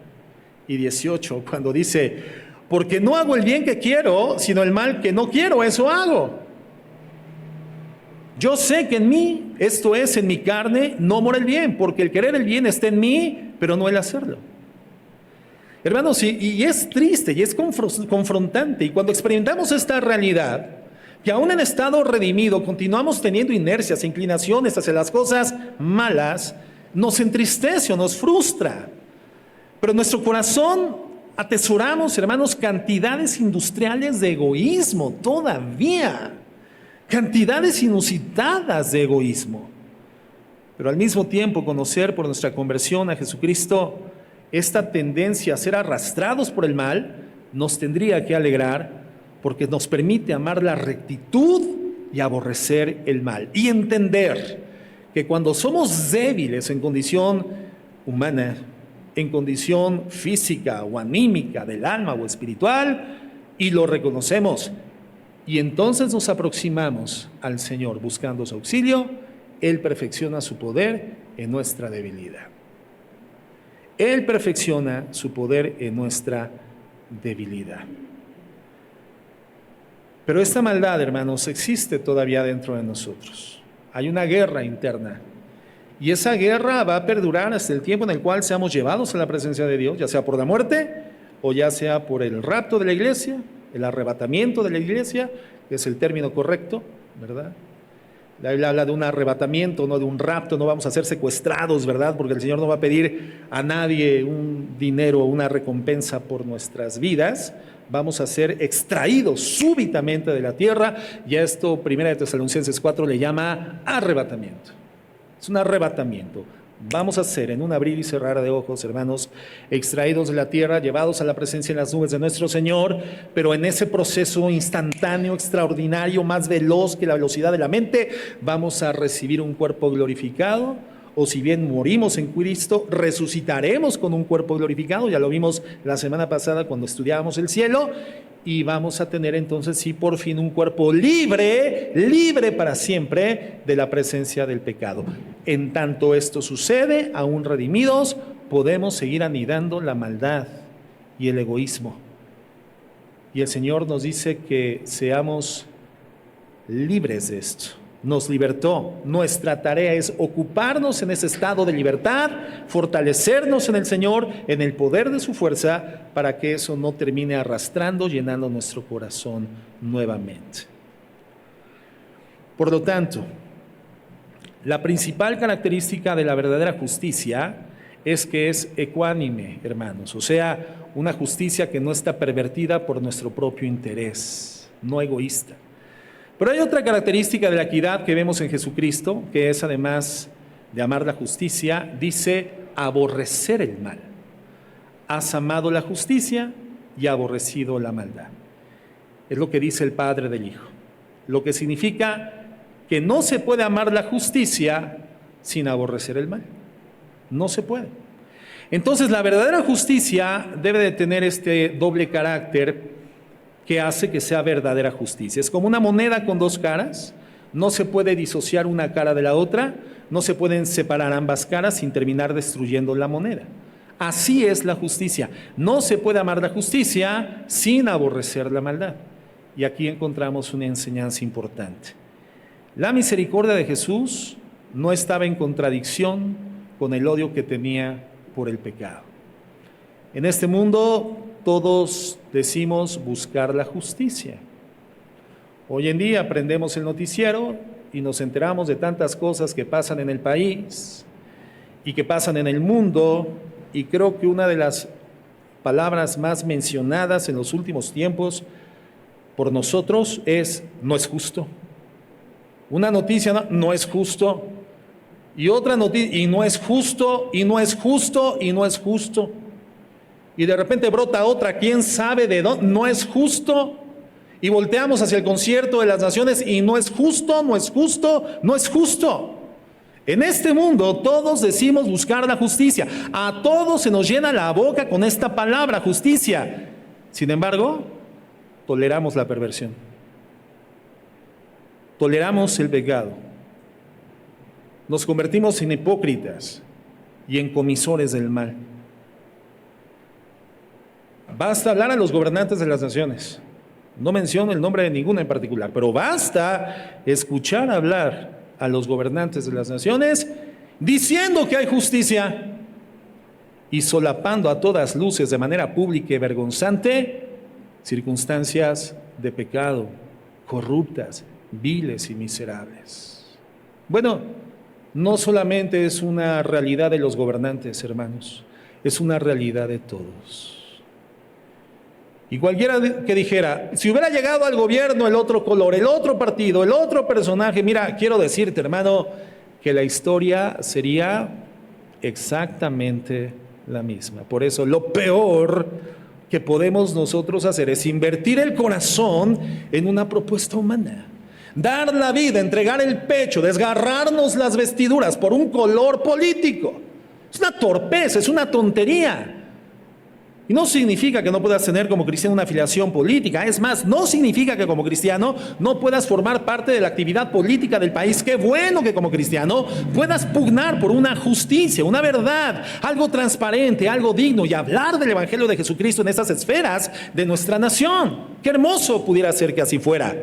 y 18, cuando dice: porque no hago el bien que quiero, sino el mal que no quiero, eso hago. Yo sé que en mí, esto es, en mi carne, no mora el bien, porque el querer el bien está en mí, pero no el hacerlo. Hermanos, y es triste y es confrontante, y cuando experimentamos esta realidad, que aún en estado redimido continuamos teniendo inercias, inclinaciones hacia las cosas malas, nos entristece o nos frustra. Pero en nuestro corazón atesoramos, hermanos, cantidades industriales de egoísmo todavía. Cantidades inusitadas de egoísmo. Pero al mismo tiempo conocer por nuestra conversión a Jesucristo esta tendencia a ser arrastrados por el mal nos tendría que alegrar, porque nos permite amar la rectitud y aborrecer el mal. Y entender que cuando somos débiles en condición humana, en condición física o anímica del alma o espiritual, y lo reconocemos, y entonces nos aproximamos al Señor buscando su auxilio, Él perfecciona su poder en nuestra debilidad. Él perfecciona su poder en nuestra debilidad. Pero esta maldad, hermanos, existe todavía dentro de nosotros. Hay una guerra interna. Y esa guerra va a perdurar hasta el tiempo en el cual seamos llevados a la presencia de Dios, ya sea por la muerte o ya sea por el rapto de la iglesia, el arrebatamiento de la iglesia, que es el término correcto, ¿verdad? La Biblia habla de un arrebatamiento, no de un rapto. No vamos a ser secuestrados, ¿verdad? Porque el Señor no va a pedir a nadie un dinero o una recompensa por nuestras vidas. Vamos a ser extraídos súbitamente de la tierra, y a esto 1 Tesalonicenses 4 le llama arrebatamiento. Es un arrebatamiento. Vamos a ser, en un abrir y cerrar de ojos, hermanos, extraídos de la tierra, llevados a la presencia en las nubes de nuestro Señor, pero en ese proceso instantáneo, extraordinario, más veloz que la velocidad de la mente, vamos a recibir un cuerpo glorificado, o si bien morimos en Cristo, resucitaremos con un cuerpo glorificado. Ya lo vimos la semana pasada cuando estudiábamos el cielo, y vamos a tener entonces sí por fin un cuerpo libre, libre para siempre de la presencia del pecado. En tanto esto sucede, aún redimidos, podemos seguir anidando la maldad y el egoísmo. Y el Señor nos dice que seamos libres de esto. Nos libertó. Nuestra tarea es ocuparnos en ese estado de libertad, fortalecernos en el Señor, en el poder de su fuerza, para que eso no termine arrastrando, llenando nuestro corazón nuevamente. Por lo tanto, la principal característica de la verdadera justicia es que es ecuánime, hermanos, o sea, una justicia que no está pervertida por nuestro propio interés, no egoísta. Pero hay otra característica de la equidad que vemos en Jesucristo, que es, además de amar la justicia, dice aborrecer el mal. Has amado la justicia y aborrecido la maldad. Es lo que dice el Padre del Hijo. Lo que significa que no se puede amar la justicia sin aborrecer el mal. No se puede. Entonces, la verdadera justicia debe de tener este doble carácter que hace que sea verdadera justicia. Es como una moneda con dos caras. No se puede disociar una cara de la otra, no se pueden separar ambas caras sin terminar destruyendo la moneda. Así es la justicia. No se puede amar la justicia sin aborrecer la maldad. Y aquí encontramos una enseñanza importante. La misericordia de Jesús no estaba en contradicción con el odio que tenía por el pecado. En este mundo todos decimos buscar la justicia. Hoy en día prendemos el noticiero y nos enteramos de tantas cosas que pasan en el país y que pasan en el mundo, y creo que una de las palabras más mencionadas en los últimos tiempos por nosotros es no es justo. Una noticia no es justo, y otra noticia y no es justo, y no es justo, y no es justo. Y de repente brota otra, quién sabe de dónde, no es justo. Y volteamos hacia el concierto de las naciones y no es justo, no es justo, no es justo. En este mundo todos decimos buscar la justicia. A todos se nos llena la boca con esta palabra, justicia. Sin embargo, toleramos la perversión. Toleramos el pecado. Nos convertimos en hipócritas y en comisores del mal. Basta hablar a los gobernantes de las naciones. No menciono el nombre de ninguno en particular, pero basta escuchar hablar a los gobernantes de las naciones diciendo que hay justicia y solapando a todas luces de manera pública y vergonzante circunstancias de pecado, corruptas, viles y miserables. Bueno, no solamente es una realidad de los gobernantes, hermanos, es una realidad de todos. Y cualquiera que dijera, si hubiera llegado al gobierno el otro color, el otro partido, el otro personaje, mira, quiero decirte, hermano, que la historia sería exactamente la misma. Por eso lo peor que podemos nosotros hacer es invertir el corazón en una propuesta humana. Dar la vida, entregar el pecho, desgarrarnos las vestiduras por un color político. Es una torpeza, es una tontería. Y no significa que no puedas tener como cristiano una afiliación política. Es más, no significa que como cristiano no puedas formar parte de la actividad política del país. Qué bueno que como cristiano puedas pugnar por una justicia, una verdad, algo transparente, algo digno, y hablar del Evangelio de Jesucristo en estas esferas de nuestra nación. Qué hermoso pudiera ser que así fuera.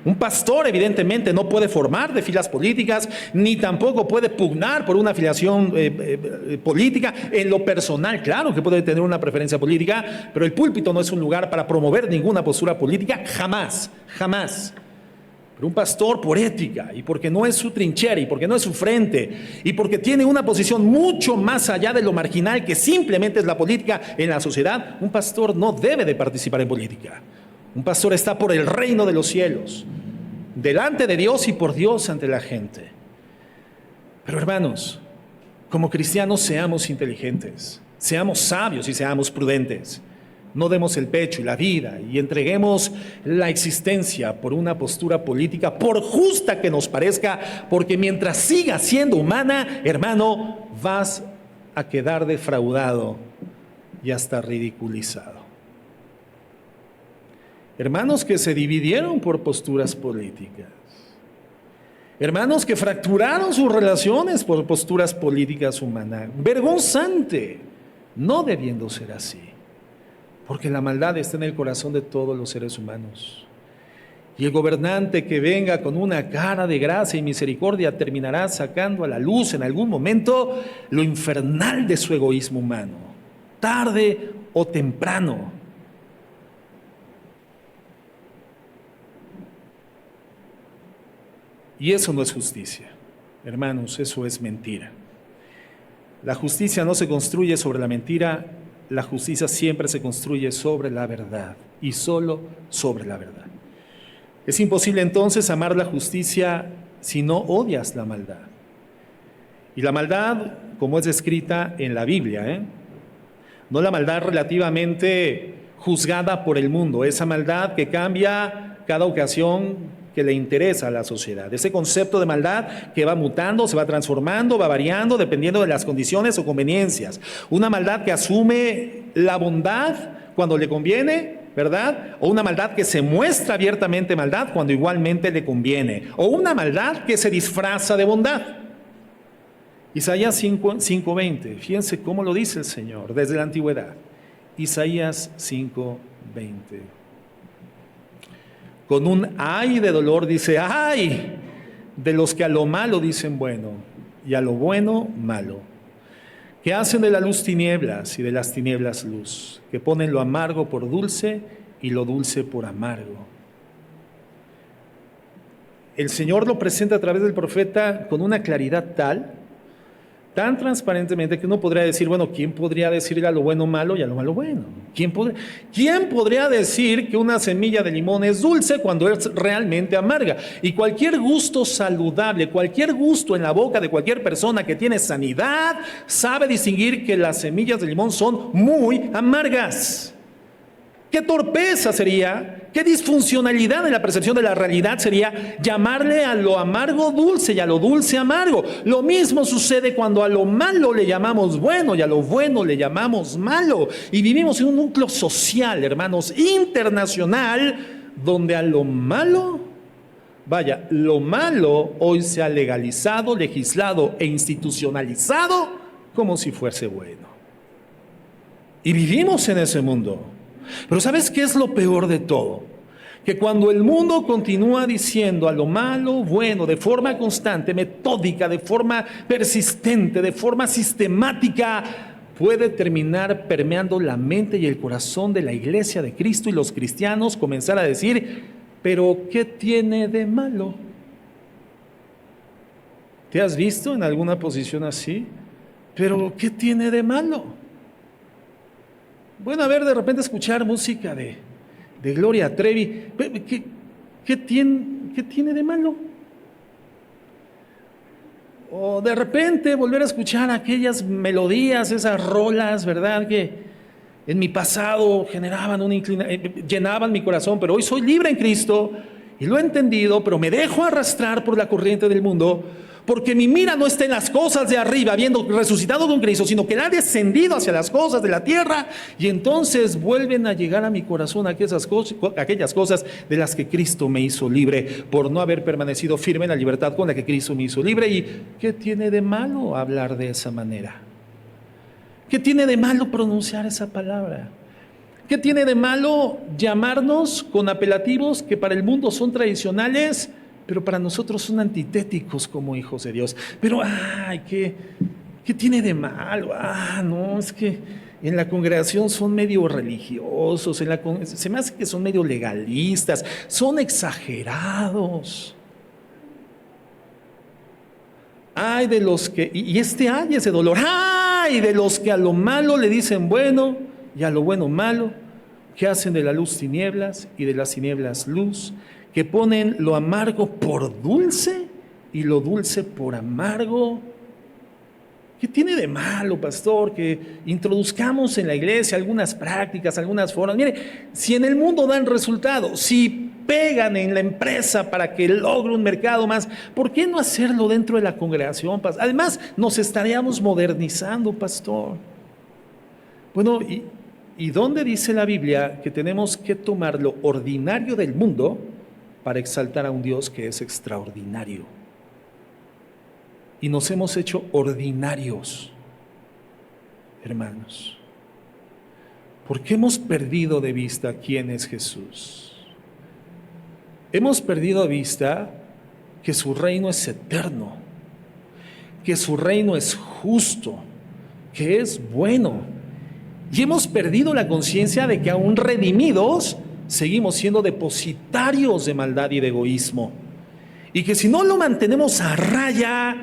Un pastor evidentemente no puede formar de filas políticas, ni tampoco puede pugnar por una afiliación política. En lo personal, claro que puede tener una preferencia política, pero el púlpito no es un lugar para promover ninguna postura política, jamás, jamás. Pero un pastor por ética, y porque no es su trinchera, y porque no es su frente, y porque tiene una posición mucho más allá de lo marginal que simplemente es la política en la sociedad, un pastor no debe de participar en política. Un pastor está por el reino de los cielos, delante de Dios y por Dios ante la gente. Pero hermanos, como cristianos seamos inteligentes, seamos sabios y seamos prudentes. No demos el pecho y la vida y entreguemos la existencia por una postura política, por justa que nos parezca, porque mientras siga siendo humana, hermano, vas a quedar defraudado y hasta ridiculizado. Hermanos que se dividieron por posturas políticas. Hermanos que fracturaron sus relaciones por posturas políticas humanas. Vergonzante, no debiendo ser así. Porque la maldad está en el corazón de todos los seres humanos. Y el gobernante que venga con una cara de gracia y misericordia terminará sacando a la luz en algún momento lo infernal de su egoísmo humano, tarde o temprano. Y eso no es justicia, hermanos, eso es mentira. La justicia no se construye sobre la mentira, la justicia siempre se construye sobre la verdad y solo sobre la verdad. Es imposible entonces amar la justicia si no odias la maldad. Y la maldad, como es descrita en la Biblia, no la maldad relativamente juzgada por el mundo, esa maldad que cambia cada ocasión que le interesa a la sociedad. Ese concepto de maldad que va mutando, se va transformando, va variando dependiendo de las condiciones o conveniencias. Una maldad que asume la bondad cuando le conviene, ¿verdad? O una maldad que se muestra abiertamente maldad cuando igualmente le conviene. O una maldad que se disfraza de bondad. Isaías 5:20, fíjense cómo lo dice el Señor desde la antigüedad. Isaías 5:20. Con un ay de dolor dice, ay de los que a lo malo dicen bueno y a lo bueno malo, que hacen de la luz tinieblas y de las tinieblas luz, que ponen lo amargo por dulce y lo dulce por amargo. El Señor lo presenta a través del profeta con una claridad tal, tan transparentemente, que uno podría decir, bueno, ¿quién podría decirle a lo bueno malo y a lo malo bueno? ¿Quién podría decir que una semilla de limón es dulce cuando es realmente amarga? Y cualquier gusto saludable, cualquier gusto en la boca de cualquier persona que tiene sanidad, sabe distinguir que las semillas de limón son muy amargas. ¿Qué torpeza sería, qué disfuncionalidad en la percepción de la realidad sería llamarle a lo amargo dulce y a lo dulce amargo? Lo mismo sucede cuando a lo malo le llamamos bueno y a lo bueno le llamamos malo. Y vivimos en un núcleo social, hermanos, internacional, donde a lo malo, vaya, lo malo hoy se ha legalizado, legislado e institucionalizado como si fuese bueno. Y vivimos en ese mundo. Pero ¿sabes qué es lo peor de todo? Que cuando el mundo continúa diciendo a lo malo bueno de forma constante, metódica, de forma persistente, de forma sistemática, puede terminar permeando la mente y el corazón de la iglesia de Cristo, y los cristianos comenzar a decir, ¿pero qué tiene de malo? ¿Te has visto en alguna posición así? ¿Pero qué tiene de malo? Bueno, a ver, de repente escuchar música de Gloria Trevi, ¿qué tiene de malo? O de repente volver a escuchar aquellas melodías, esas rolas, ¿verdad? Que en mi pasado generaban llenaban mi corazón, pero hoy soy libre en Cristo y lo he entendido, pero me dejo arrastrar por la corriente del mundo, porque mi mira no está en las cosas de arriba, habiendo resucitado con Cristo, sino que Él ha descendido hacia las cosas de la tierra, y entonces vuelven a llegar a mi corazón aquellas cosas de las que Cristo me hizo libre, por no haber permanecido firme en la libertad con la que Cristo me hizo libre. ¿Y qué tiene de malo hablar de esa manera? ¿Qué tiene de malo pronunciar esa palabra? ¿Qué tiene de malo llamarnos con apelativos que para el mundo son tradicionales, pero para nosotros son antitéticos como hijos de Dios? Pero, ¿qué tiene de malo? No, es que en la congregación son medio religiosos, se me hace que son medio legalistas, son exagerados. Ay de los que, y este ay ese dolor, ay de los que a lo malo le dicen bueno y a lo bueno malo, que hacen de la luz tinieblas y de las tinieblas luz, que ponen lo amargo por dulce y lo dulce por amargo. ¿Qué tiene de malo, pastor, que introduzcamos en la iglesia algunas prácticas, algunas formas? Mire, si en el mundo dan resultado, si pegan en la empresa para que logre un mercado más, ¿por qué no hacerlo dentro de la congregación? Además, nos estaríamos modernizando, pastor. Bueno, ¿y dónde dice la Biblia que tenemos que tomar lo ordinario del mundo para exaltar a un Dios que es extraordinario? Y nos hemos hecho ordinarios, hermanos, porque hemos perdido de vista quién es Jesús. Hemos perdido de vista que su reino es eterno, que su reino es justo, que es bueno. Y hemos perdido la conciencia de que aún redimidos seguimos siendo depositarios de maldad y de egoísmo. Y que si no lo mantenemos a raya,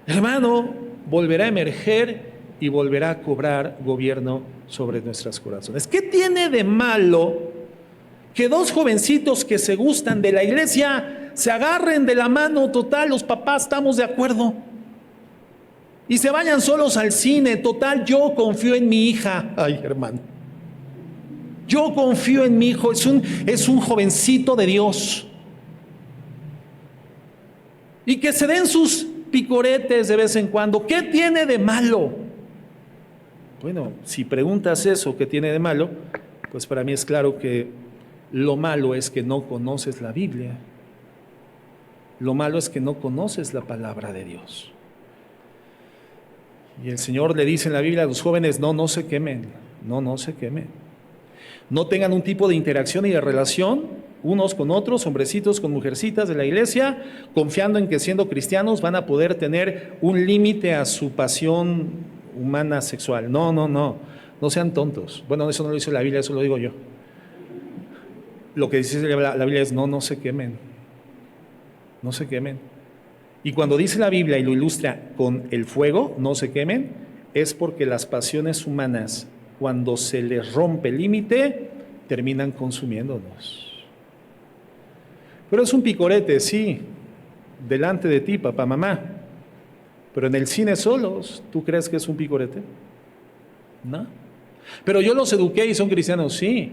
hermano, volverá a emerger y volverá a cobrar gobierno sobre nuestros corazones. ¿Qué tiene de malo que dos jovencitos que se gustan de la iglesia se agarren de la mano? Total, los papás estamos de acuerdo, y se vayan solos al cine. Total, yo confío en mi hija. Ay, hermano, yo confío en mi hijo, es un jovencito de Dios. y que se den sus picoretes de vez en cuando. ¿Qué tiene de malo? Bueno, si preguntas eso, ¿qué tiene de malo? Pues para mí es claro que lo malo es que no conoces la Biblia. Lo malo es que no conoces la palabra de Dios. Y el Señor le dice en la Biblia a los jóvenes, no se quemen, no se quemen. No tengan un tipo de interacción y de relación unos con otros, hombrecitos con mujercitas de la iglesia, confiando en que siendo cristianos van a poder tener un límite a su pasión humana sexual. No sean tontos. Bueno, eso no lo dice la Biblia, eso lo digo yo. Lo que dice la Biblia es no se quemen, no se quemen. Y cuando dice la Biblia y lo ilustra con el fuego, no se quemen, es porque las pasiones humanas, cuando se les rompe el límite, terminan consumiéndonos. Pero es un picorete, sí, delante de ti, papá, mamá. Pero en el cine solos, ¿tú crees que es un picorete? No. Pero yo los eduqué y son cristianos, sí.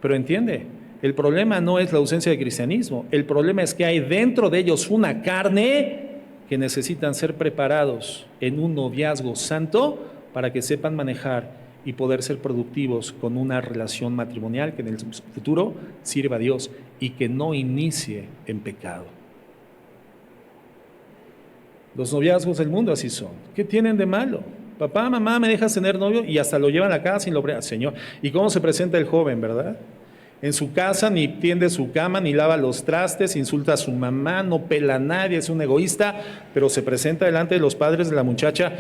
Pero entiende, el problema no es la ausencia de cristianismo. El problema es que hay dentro de ellos una carne que necesitan ser preparados en un noviazgo santo para que sepan manejar y poder ser productivos con una relación matrimonial que en el futuro sirva a Dios y que no inicie en pecado. Los noviazgos del mundo así son. ¿Qué tienen de malo? Papá, mamá, ¿me dejas tener novio? Y hasta lo llevan a casa y lo Señor. ¿Y cómo se presenta el joven, verdad? En su casa ni tiende su cama, ni lava los trastes, insulta a su mamá, no pela a nadie, es un egoísta, pero se presenta delante de los padres de la muchacha.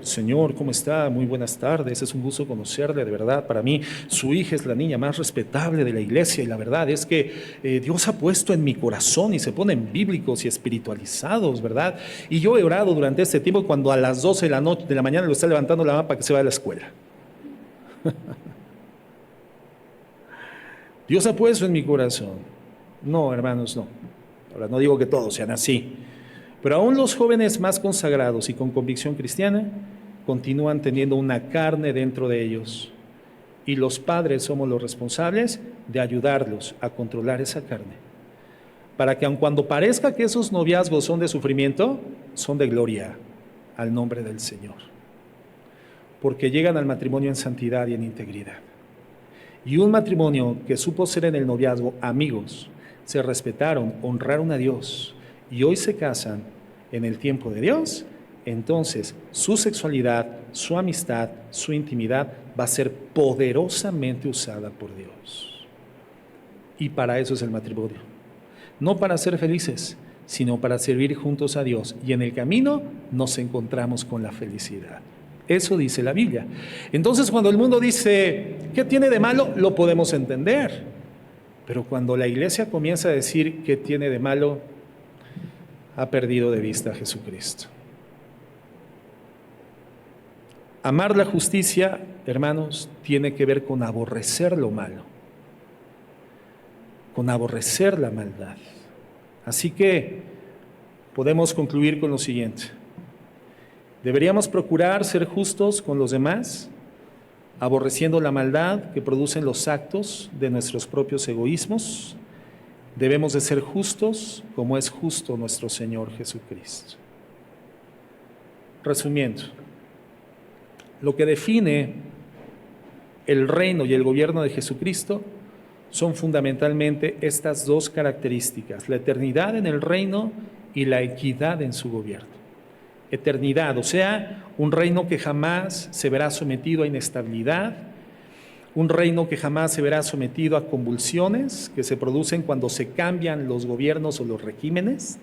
Señor, ¿cómo está? Muy buenas tardes, es un gusto conocerle, de verdad, para mí su hija es la niña más respetable de la iglesia y la verdad es que Dios ha puesto en mi corazón y se ponen bíblicos y espiritualizados, ¿verdad? Y yo he orado durante este tiempo cuando a las 12 de la mañana lo está levantando la mamá para que se vaya a la escuela. Dios ha puesto en mi corazón. No, hermanos, no. Ahora, no digo que todos sean así, pero aún los jóvenes más consagrados y con convicción cristiana continúan teniendo una carne dentro de ellos. Y los padres somos los responsables de ayudarlos a controlar esa carne. Para que aun cuando parezca que esos noviazgos son de sufrimiento, son de gloria al nombre del Señor. Porque llegan al matrimonio en santidad y en integridad. Y un matrimonio que supo ser en el noviazgo amigos, se respetaron, honraron a Dios y hoy se casan en el tiempo de Dios, entonces su sexualidad, su amistad, su intimidad va a ser poderosamente usada por Dios. Y para eso es el matrimonio. No para ser felices, sino para servir juntos a Dios. Y en el camino nos encontramos con la felicidad. Eso dice la Biblia. Entonces, cuando el mundo dice, ¿qué tiene de malo? Lo podemos entender. Pero cuando la iglesia comienza a decir qué tiene de malo, ha perdido de vista a Jesucristo. Amar la justicia, hermanos, tiene que ver con aborrecer lo malo, con aborrecer la maldad. Así que podemos concluir con lo siguiente. Deberíamos procurar ser justos con los demás, aborreciendo la maldad que producen los actos de nuestros propios egoísmos. Debemos de ser justos como es justo nuestro Señor Jesucristo. Resumiendo, lo que define el reino y el gobierno de Jesucristo son fundamentalmente estas dos características: la eternidad en el reino y la equidad en su gobierno. Eternidad, o sea, un reino que jamás se verá sometido a inestabilidad, un reino que jamás se verá sometido a convulsiones que se producen cuando se cambian los gobiernos o los regímenes,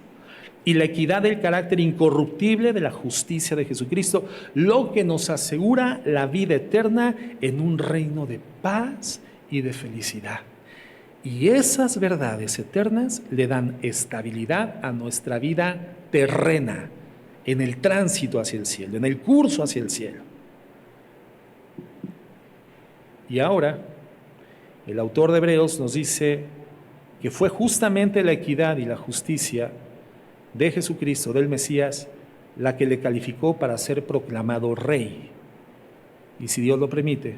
y la equidad del carácter incorruptible de la justicia de Jesucristo, lo que nos asegura la vida eterna en un reino de paz y de felicidad. Y esas verdades eternas le dan estabilidad a nuestra vida terrena, en el tránsito hacia el cielo, en el curso hacia el cielo. Y ahora, el autor de Hebreos nos dice que fue justamente la equidad y la justicia de Jesucristo, del Mesías, la que le calificó para ser proclamado rey. Y si Dios lo permite,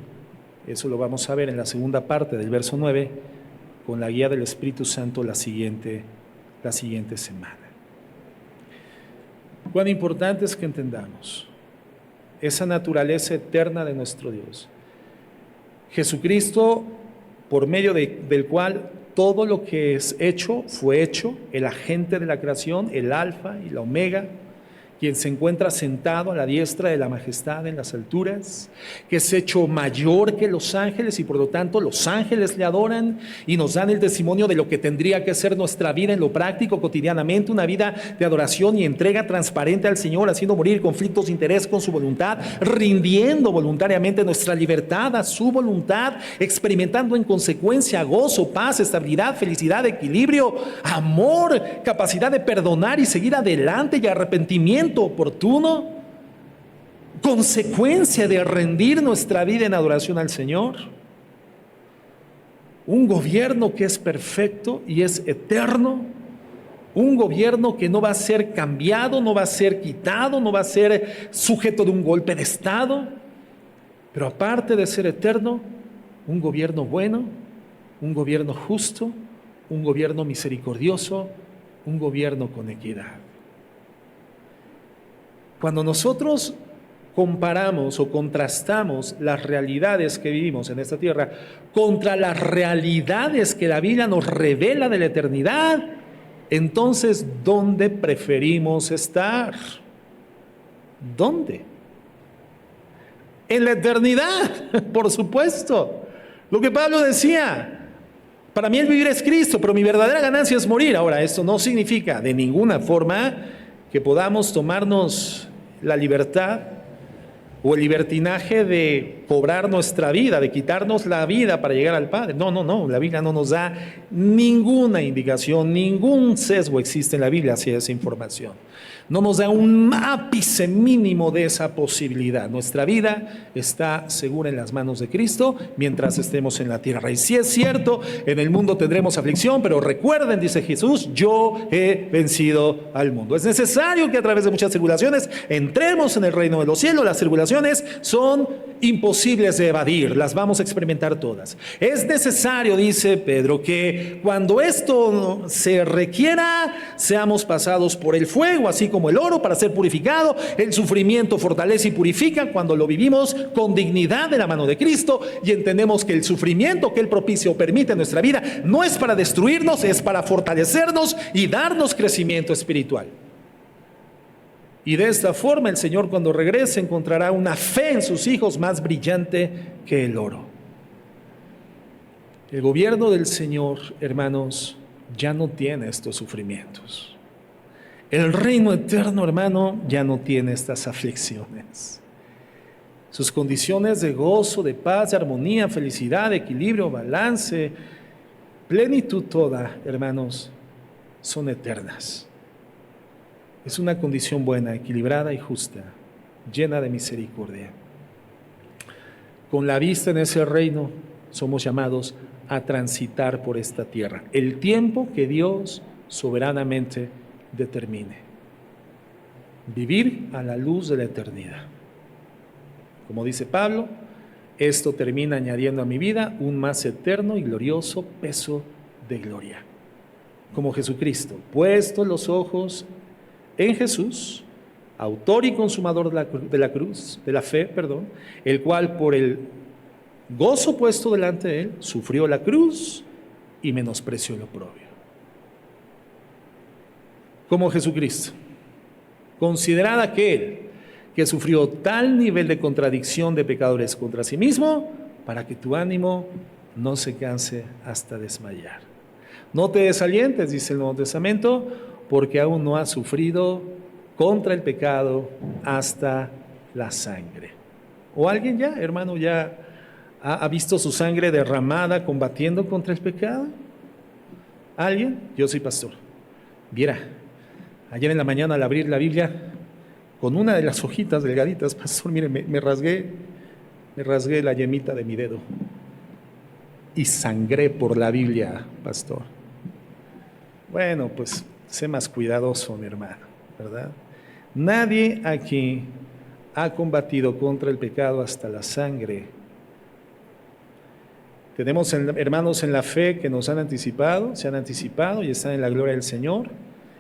eso lo vamos a ver en la segunda parte del verso 9, con la guía del Espíritu Santo la siguiente semana. cuán importante es que entendamos esa naturaleza eterna de nuestro Dios. Jesucristo, por medio del cual todo lo que es hecho, fue hecho, el agente de la creación, el alfa y la omega, quien se encuentra sentado a la diestra de la majestad en las alturas, que es hecho mayor que los ángeles y por lo tanto los ángeles le adoran y nos dan el testimonio de lo que tendría que ser nuestra vida en lo práctico cotidianamente, una vida de adoración y entrega transparente al Señor, haciendo morir conflictos de interés con su voluntad, rindiendo voluntariamente nuestra libertad a su voluntad, experimentando en consecuencia gozo, paz, estabilidad, felicidad, equilibrio, amor, capacidad de perdonar y seguir adelante y arrepentimiento oportuno, consecuencia de rendir nuestra vida en adoración al Señor. Un gobierno que es perfecto y es eterno, un gobierno que no va a ser cambiado, no va a ser quitado, no va a ser sujeto de un golpe de estado, pero aparte de ser eterno, un gobierno bueno, un gobierno justo, un gobierno misericordioso, un gobierno con equidad. Cuando nosotros comparamos o contrastamos las realidades que vivimos en esta tierra contra las realidades que la Biblia nos revela de la eternidad, entonces, ¿dónde preferimos estar? ¿Dónde? En la eternidad, por supuesto. Lo que Pablo decía, para mí el vivir es Cristo, pero mi verdadera ganancia es morir. Ahora, esto no significa de ninguna forma que podamos tomarnos la libertad o el libertinaje de cobrar nuestra vida, de quitarnos la vida para llegar al Padre. No, la Biblia no nos da ninguna indicación, ningún sesgo existe en la Biblia hacia esa información. No nos da un ápice mínimo de esa posibilidad. Nuestra vida está segura en las manos de Cristo mientras estemos en la tierra. Y si es cierto, en el mundo tendremos aflicción, pero recuerden, dice Jesús, yo he vencido al mundo. Es necesario que a través de muchas tribulaciones entremos en el reino de los cielos. Las tribulaciones son imposibles de evadir, las vamos a experimentar todas. Es necesario, dice Pedro, que cuando esto se requiera, seamos pasados por el fuego, así como el oro, para ser purificado. El sufrimiento fortalece y purifica cuando lo vivimos con dignidad de la mano de Cristo y entendemos que el sufrimiento que Él propicia o permite en nuestra vida no es para destruirnos, es para fortalecernos y darnos crecimiento espiritual. Y de esta forma el Señor, cuando regrese, encontrará una fe en sus hijos más brillante que el oro. El gobierno del Señor, hermanos, ya no tiene estos sufrimientos. El reino eterno, hermano, ya no tiene estas aflicciones. Sus condiciones de gozo, de paz, de armonía, felicidad, de equilibrio, balance, plenitud toda, hermanos, son eternas. Es una condición buena, equilibrada y justa, llena de misericordia. Con la vista en ese reino, somos llamados a transitar por esta tierra, el tiempo que Dios soberanamente determine. Vivir a la luz de la eternidad. Como dice Pablo, esto termina añadiendo a mi vida un más eterno y glorioso peso de gloria. Como Jesucristo, puesto los ojos en Jesús, autor y consumador de la fe, el cual por el gozo puesto delante de él, sufrió la cruz y menospreció lo propio. Como Jesucristo, considerad aquel que sufrió tal nivel de contradicción de pecadores contra sí mismo, para que tu ánimo no se canse hasta desmayar. No te desalientes, dice el Nuevo Testamento, porque aún no has sufrido contra el pecado hasta la sangre. ¿O alguien ya, hermano, ya ha visto su sangre derramada combatiendo contra el pecado? ¿Alguien? Yo soy pastor. Viera, ayer en la mañana al abrir la Biblia, con una de las hojitas delgaditas, pastor, mire, me rasgué la yemita de mi dedo y sangré por la Biblia, pastor. Bueno, pues sé más cuidadoso, mi hermano, ¿verdad? Nadie aquí ha combatido contra el pecado hasta la sangre. Tenemos hermanos en la fe que nos han anticipado, se han anticipado y están en la gloria del Señor.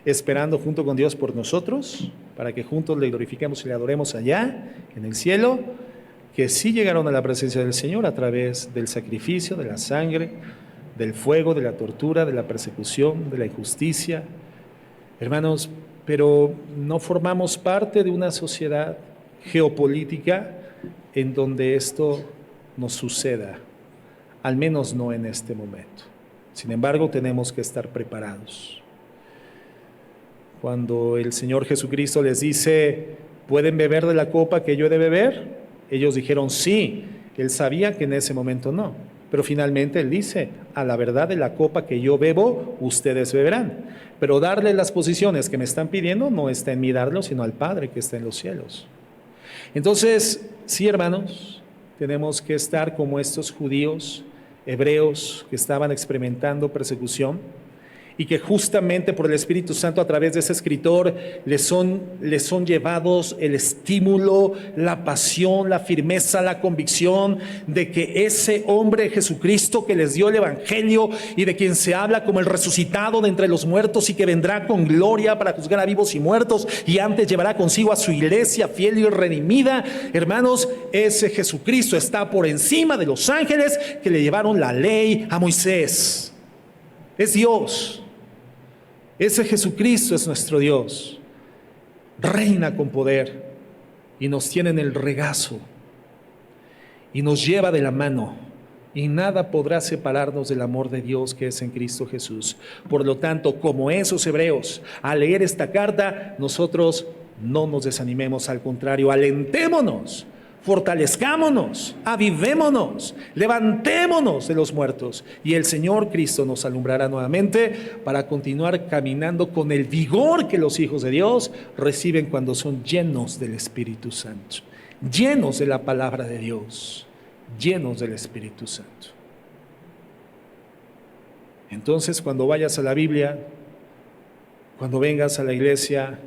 esperando junto con Dios por nosotros, para que juntos le glorifiquemos y le adoremos allá, en el cielo, que sí llegaron a la presencia del Señor a través del sacrificio, de la sangre, del fuego, de la tortura, de la persecución, de la injusticia. Hermanos, pero no formamos parte de una sociedad geopolítica en donde esto nos suceda, al menos no en este momento. Sin embargo, tenemos que estar preparados. Cuando el Señor Jesucristo les dice, ¿pueden beber de la copa que yo he de beber? Ellos dijeron sí. Él sabía que en ese momento no. Pero finalmente Él dice, a la verdad de la copa que yo bebo, ustedes beberán. Pero darle las posiciones que me están pidiendo no está en mí darlo, sino al Padre que está en los cielos. Entonces, sí, hermanos, tenemos que estar como estos judíos, hebreos, que estaban experimentando persecución y que justamente por el Espíritu Santo a través de ese escritor les son llevados el estímulo, la pasión, la firmeza, la convicción de que ese hombre Jesucristo que les dio el Evangelio y de quien se habla como el resucitado de entre los muertos y que vendrá con gloria para juzgar a vivos y muertos y antes llevará consigo a su iglesia fiel y redimida, hermanos, ese Jesucristo está por encima de los ángeles que le llevaron la ley a Moisés. Es Dios. Ese Jesucristo es nuestro Dios. Reina con poder y nos tiene en el regazo y nos lleva de la mano y nada podrá separarnos del amor de Dios que es en Cristo Jesús. Por lo tanto, como esos hebreos, al leer esta carta, nosotros no nos desanimemos, al contrario, alentémonos, fortalezcámonos, avivémonos, levantémonos de los muertos y el Señor Cristo nos alumbrará nuevamente para continuar caminando con el vigor que los hijos de Dios reciben cuando son llenos del Espíritu Santo, llenos de la palabra de Dios, llenos del Espíritu Santo. Entonces, cuando vayas a la Biblia, cuando vengas a la iglesia,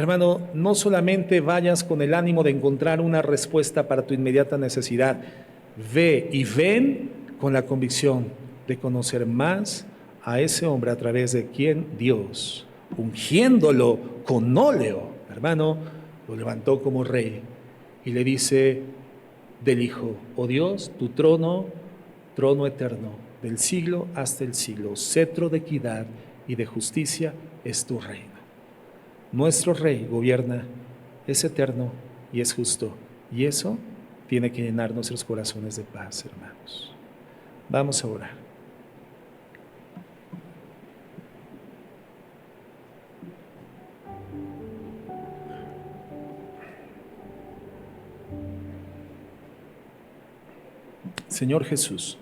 hermano, no solamente vayas con el ánimo de encontrar una respuesta para tu inmediata necesidad, ve y ven con la convicción de conocer más a ese hombre a través de quien Dios, ungiéndolo con óleo, hermano, lo levantó como rey y le dice del Hijo, oh Dios, tu trono, trono eterno, del siglo hasta el siglo, cetro de equidad y de justicia es tu reino. Nuestro Rey gobierna, es eterno y es justo. Y eso tiene que llenar nuestros corazones de paz, hermanos. Vamos a orar. Señor Jesús,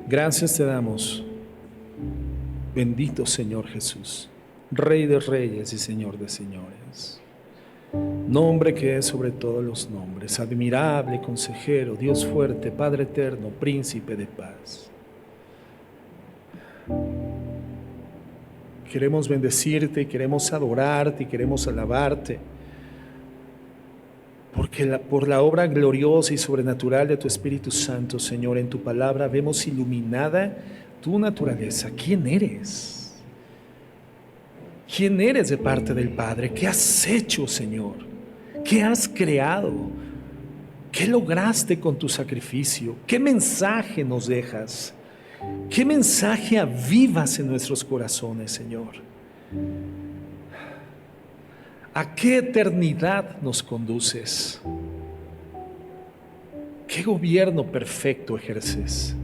gracias te damos. Bendito Señor Jesús, Rey de reyes y Señor de señores, nombre que es sobre todos los nombres, admirable consejero, Dios fuerte, Padre eterno, príncipe de paz. Queremos bendecirte y queremos adorarte y queremos alabarte, porque por la obra gloriosa y sobrenatural de tu Espíritu Santo, Señor, en tu palabra vemos iluminada tu naturaleza. ¿Quién eres? ¿Quién eres de parte del Padre? ¿Qué has hecho, Señor? ¿Qué has creado? ¿Qué lograste con tu sacrificio? ¿Qué mensaje nos dejas? ¿Qué mensaje avivas en nuestros corazones, Señor? ¿A qué eternidad nos conduces? ¿Qué gobierno perfecto ejerces?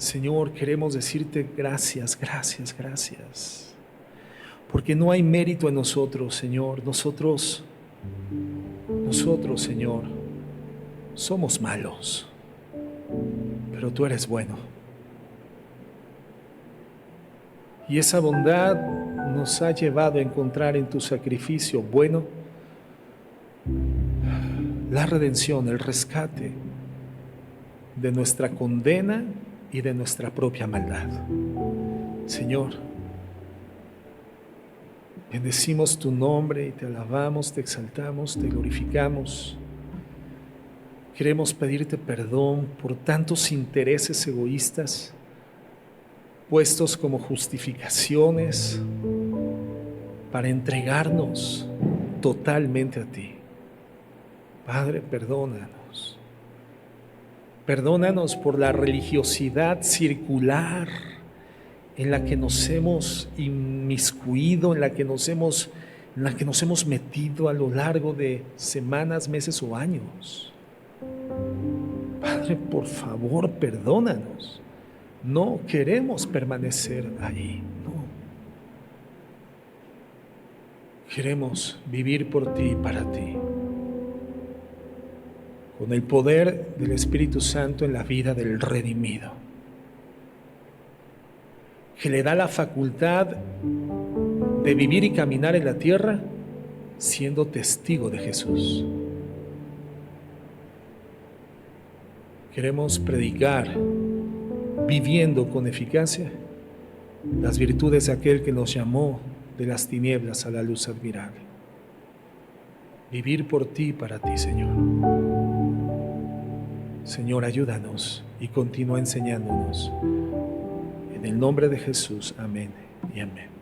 Señor, queremos decirte gracias, gracias, gracias. Porque no hay mérito en nosotros, Señor. Nosotros, Señor, somos malos, pero tú eres bueno. Y esa bondad nos ha llevado a encontrar en tu sacrificio bueno la redención, el rescate de nuestra condena y de nuestra propia maldad. Señor, bendecimos tu nombre y te alabamos, te exaltamos, te glorificamos. Queremos pedirte perdón por tantos intereses egoístas puestos como justificaciones para entregarnos totalmente a ti. Padre, perdónanos. Perdónanos por la religiosidad circular en la que nos hemos inmiscuido, en la que nos hemos metido a lo largo de semanas, meses o años. Padre, por favor, perdónanos. No queremos permanecer ahí, no. Queremos vivir por ti y para ti, con el poder del Espíritu Santo en la vida del redimido, que le da la facultad de vivir y caminar en la tierra siendo testigo de Jesús. Queremos predicar, viviendo con eficacia, las virtudes de aquel que nos llamó de las tinieblas a la luz admirable. Vivir por ti y para ti, Señor. Señor, ayúdanos y continúa enseñándonos. En el nombre de Jesús, amén y amén.